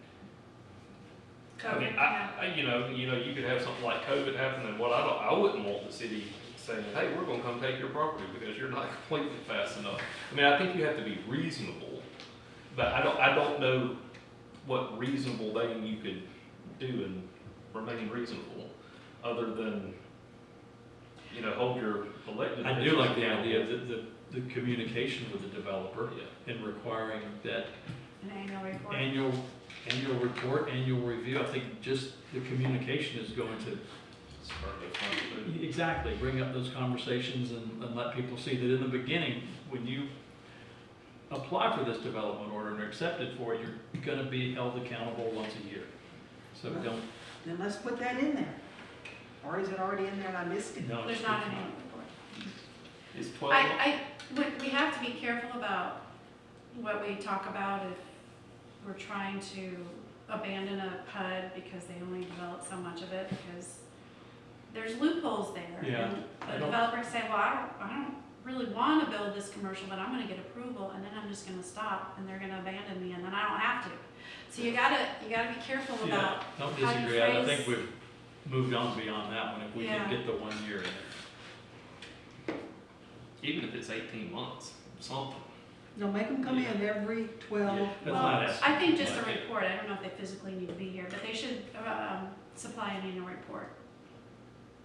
I mean, you know, you could have something like COVID happen, and I wouldn't want the city saying, hey, we're gonna come take your property because you're not completely fast enough. I mean, I think you have to be reasonable, but I don't know what reasonable thing you could do and remain reasonable, other than, you know, hold your elected. I do like the officials idea accountable. that the communication with the developer Yeah. and requiring that An annual report. annual report, annual review. I think just the communication is going to Start those conversations. exactly bring up those conversations and let people see that in the beginning, when you apply for this development order and are accepted for it, you're gonna be held accountable once a year. So don't, Then let's put that in there. Or is it already in there and I missed it? no. There's not an annual report. Is 12, We have to be careful about what we talk about if we're trying to abandon a PUD because they only develop so much of it, because there's loopholes there. Yeah, And I the don't- developers say, well, I don't really want to build this commercial, but I'm gonna get approval, and then I'm just gonna stop, and they're gonna abandon me, and then I don't have to. So you gotta be careful Yeah, about don't how you disagree. I phrase- think we've moved on beyond that one if we Yeah. can get the 1 year in there. even if it's 18 months, something. No, make them come in every 12. That's Well, not asking. I think just a Like, report, I don't know if they physically need to be here, but they should supply an annual report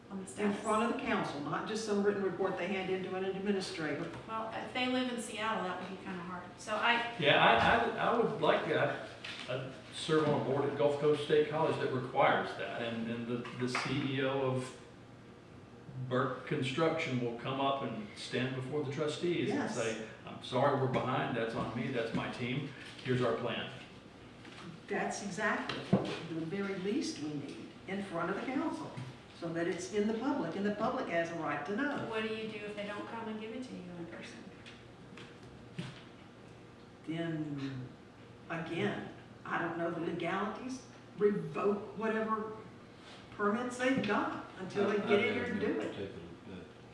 on the In status. front of the council, not just some written report they hand in to an administrator. Well, if they live in Seattle, that would be kind of hard. So Yeah, I would like that. I'd serve on a board at Gulf Coast State College that requires that, and the CEO of Burke Construction will come up and stand before the trustees and Yes. say, I'm sorry, we're behind, that's on me, that's my team, here's our plan. That's exactly what the very least we need in front of the council, so that it's in the public, and the public has a right to know. what do you do if they don't come and give it to you in person? Then, again, I don't know the legalities, revoke whatever permits they've got until they get in here and do it. Take a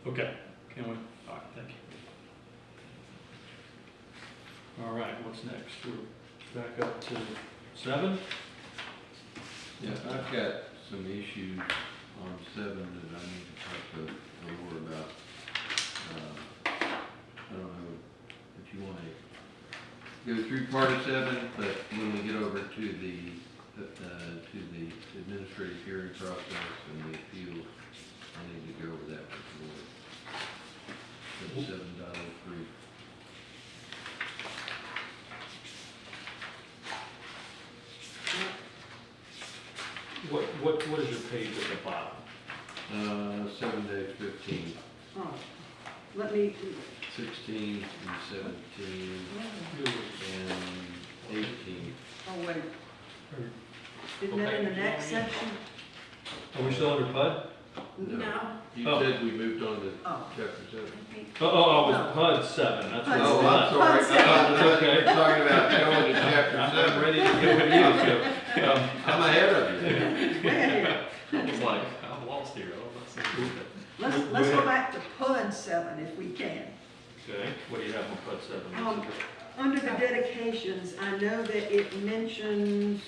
look at Okay, can we, all right, thank you. All right, what's next? We're back up to 7? Yeah, I've got some issues on 7 that I need to talk to Laura about. I don't know if you want to go through part of 7, but when we get over to the administrative hearing process and the appeals, I need to go over that with Laura. 7.03. What is your page at the bottom? 7-15, Oh, let me, 16 and 17 and 18. oh, wait. Isn't that in the next section? Are we still under PUD? No. You Oh. said we moved on to Oh. chapter 7. I think Oh, it No. was PUD 7, that's what PUD it Oh, was. I'm sorry. I thought That's you were okay. talking about going to chapter I'm 7. ready to go with you, so, I'm ahead of you. Way ahead. I was like, I'm lost here, I'm not seeing it. Let's go back to PUD 7 if we can. Okay, what do you have on PUD 7? Under the dedications, I know that it mentions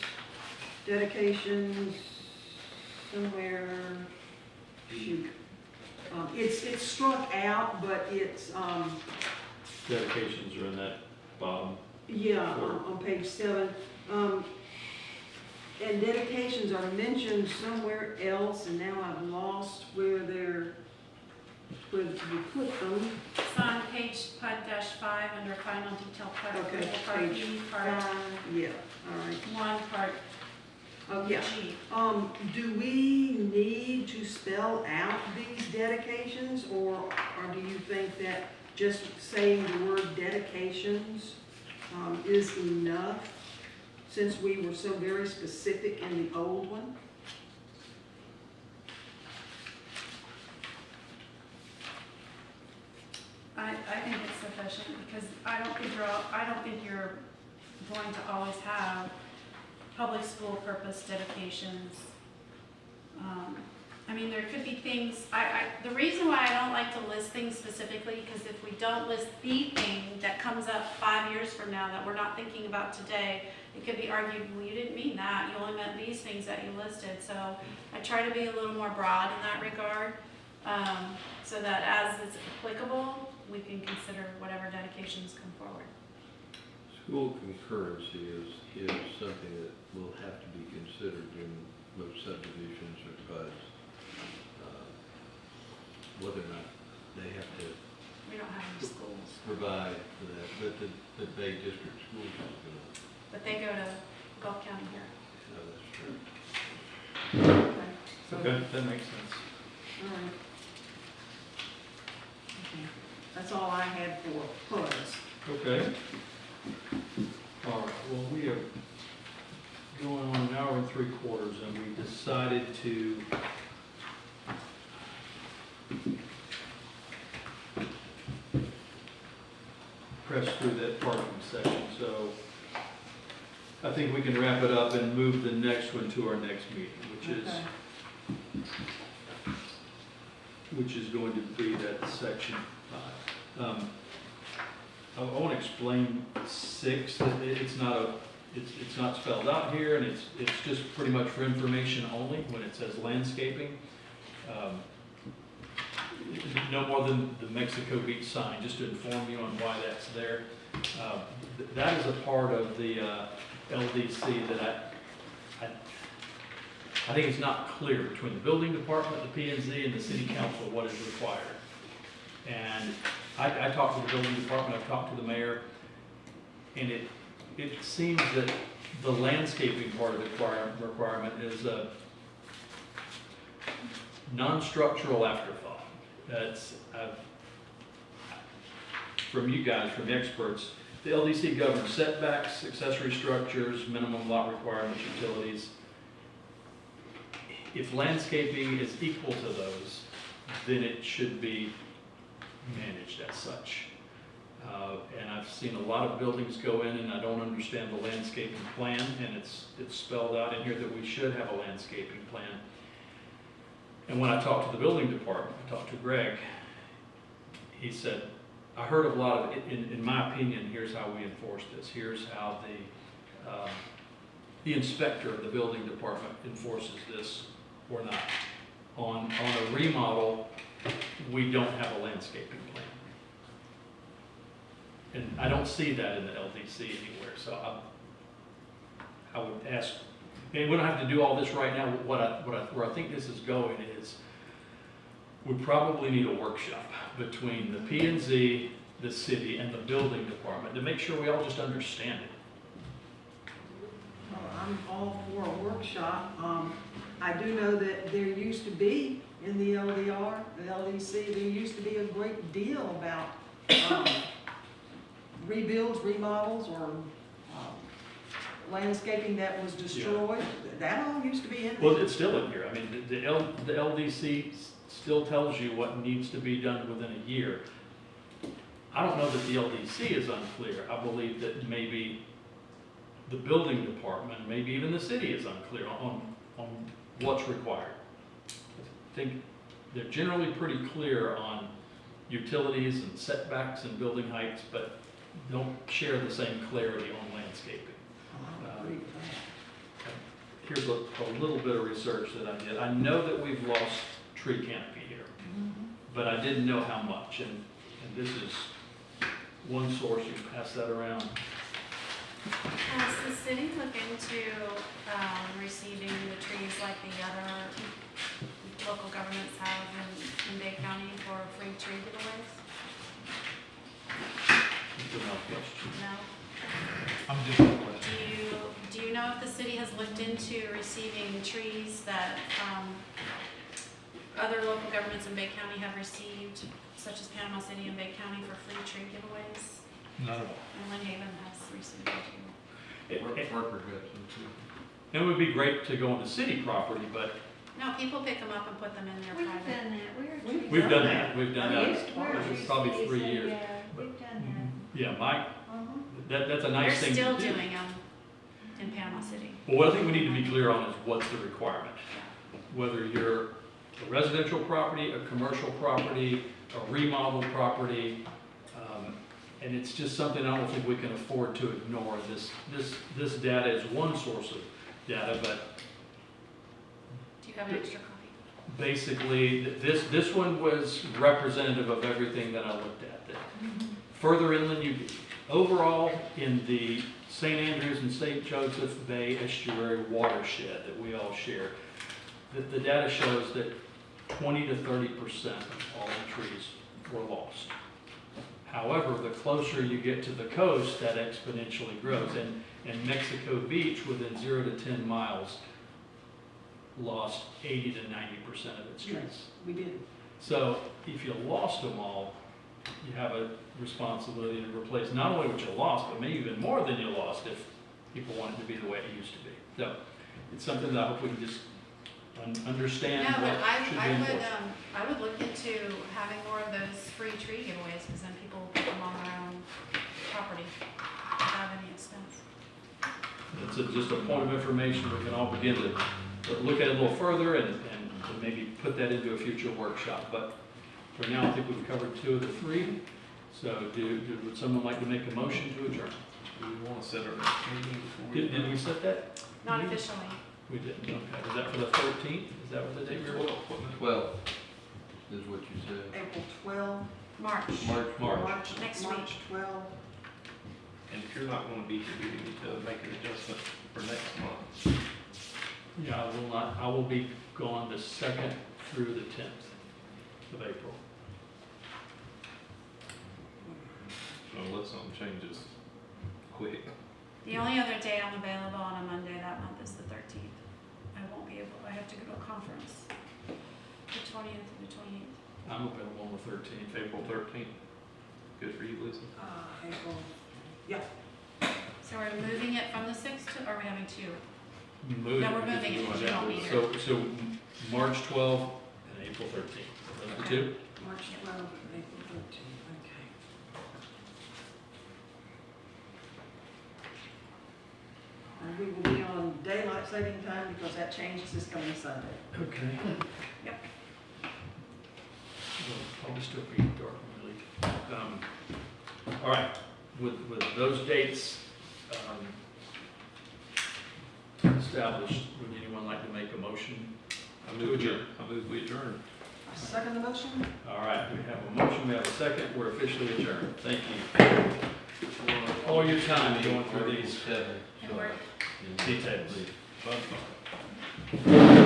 dedications somewhere, shoot. It's struck out, but it's, Dedications are in that bottom. yeah, on page 7. And dedications are mentioned somewhere else, and now I've lost where you put them. It's on page -5 under final detail part, Okay, parking, part Yeah, all right. 1, part Oh, yeah. G. Do we need to spell out these dedications, or do you think that just saying the word dedications, is enough, since we were so very specific in the old one? I think it's sufficient, because I don't think you're going to always have public school purpose dedications. I mean, there could be things, the reason why I don't like to list things specifically, because if we don't list the thing that comes up 5 years from now that we're not thinking about today, it could be argued, well, you didn't mean that, you only meant these things that you listed. So I try to be a little more broad in that regard, so that as it's applicable, we can consider whatever dedications come forward. School concurrency is something that will have to be considered in most subdivisions or PUDs. Whether or not they have to We don't have any schools, provide for that, but the Bay District School is gonna, but they go to Gulf County here. that's true. Okay. So, Okay, that makes sense. all right. Okay. That's all I had for PUDs. Okay. All right, well, we are going on an hour and 3/4, and we decided to press through that parking section, so I think we can wrap it up and move the next one to our next meeting, Okay. which is going to be that section 5. I want to explain 6, that it's not spelled out here, and it's just pretty much for information only when it says landscaping. No more than the Mexico Beach sign, just to inform you on why that's there. That is a part of the LDC that I think it's not clear between the building department, the P&Z, and the city council what is required. And I talked to the building department, I've talked to the mayor, and it seems that the landscaping part of the requirement is a non-structural afterthought. That's, from you guys, from the experts, the LDC governs setbacks, accessory structures, minimum lot requirements, utilities. If landscaping is equal to those, then it should be managed as such. And I've seen a lot of buildings go in, and I don't understand the landscaping plan, and it's spelled out in here that we should have a landscaping plan. And when I talked to the building department, I talked to Greg, he said, I heard a lot of, in my opinion, here's how we enforce this. Here's how the inspector of the building department enforces this or not. On a remodel, we don't have a landscaping plan. And I don't see that in the LDC anywhere, so I would ask, and we don't have to do all this right now. Where I think this is going is, we probably need a workshop between the P&Z, the city, and the building department to make sure we all just understand it. Well, I'm all for a workshop. I do know that there used to be, in the LDR, the LDC, there used to be a great deal about rebuilds, remodels, or landscaping that was destroyed. That all used to be in there. Well, it's still in here. I mean, the LDC still tells you what needs to be done within a year. I don't know that the LDC is unclear. I believe that maybe the building department, maybe even the city is unclear on what's required. I think they're generally pretty clear on utilities and setbacks and building heights, but don't share the same clarity on landscaping. I agree with that. Here's a little bit of research that I did. I know that we've lost tree canopy here, but I didn't know how much, and this is one source. You can pass that around. Has the city looked into receiving the trees like the other local governments have in Bay County for free tree giveaways? a no question. No? I'm just a question. Do you know if the city has looked into receiving trees that, other local governments in Bay County have received, such as Panama City and Bay County for free tree giveaways? Not at all. And Lynn Haven has received it too. Worker got some too. It would be great to go on the city property, but No, people pick them up and put them in their We've private. done that, we've done that, we've done At that. least twice. It's probably 3 years. Yeah, we've done Yeah, Mike, that. Uh-huh. that's a They're nice thing to do. still doing them in Panama City. Well, what I think we need to be clear on is what's the requirement. Whether you're a residential property, a commercial property, a remodeled property, and it's just something I don't think we can afford to ignore. This data is one source of data, but Do you have an extra copy? basically, this one was representative of everything that I looked at. Further inland, overall, in the St. Andrews and St. Joseph Bay estuary watershed that we all share, the data shows that 20 to 30% of all the trees were lost. However, the closer you get to the coast, that exponentially grows. And Mexico Beach, within 0 to 10 miles, lost 80 to 90% of its trees. Yes, we did. So if you lost them all, you have a responsibility to replace not only what you lost, but maybe even more than you lost if people want it to be the way it used to be. So it's something that I hope we can just understand No, but what should be enforced. I would look into having more of those free tree giveaways, because then people put them on their own property without any expense. It's just a point of information we can all begin to look at it a little further and maybe put that into a future workshop. But for now, I think we've covered 2 of the 3. So would someone like to make a motion to adjourn? Do we want to set our next meeting before we? Did we set that? Not officially. We didn't, okay. Was that for the 13th? Is that what the date we were? 12 is what you said. April 12, March. March. Next March week. 12. And if you're not gonna be here, we need to make an adjustment for next month. Yeah, I will not, I will be gone the 2nd through the 10th of April. Unless something changes quick. The only other day I'm available on a Monday that month is the 13th. I won't be able, I have to go to a conference. The 20th and the 28th. I'm available on the 13th. April 13th. Good for you, Lisa. April, So we're moving it from the 6th to, or are we having 2? Moving No, we're because moving it we because want you won't be that. here. So March 12th and April 13th. Those are 2? March 12, April 13, okay. And we will be on daylight saving time because that changes this coming Sunday. Okay. Yep. Well, I'll still be dark and really. All right, with those dates established, would anyone like to make a motion? I move we adjourn. I second the motion. All right, we have a motion, we have a second, we're officially adjourned. Thank you. All your time going through these And we're details. Bye.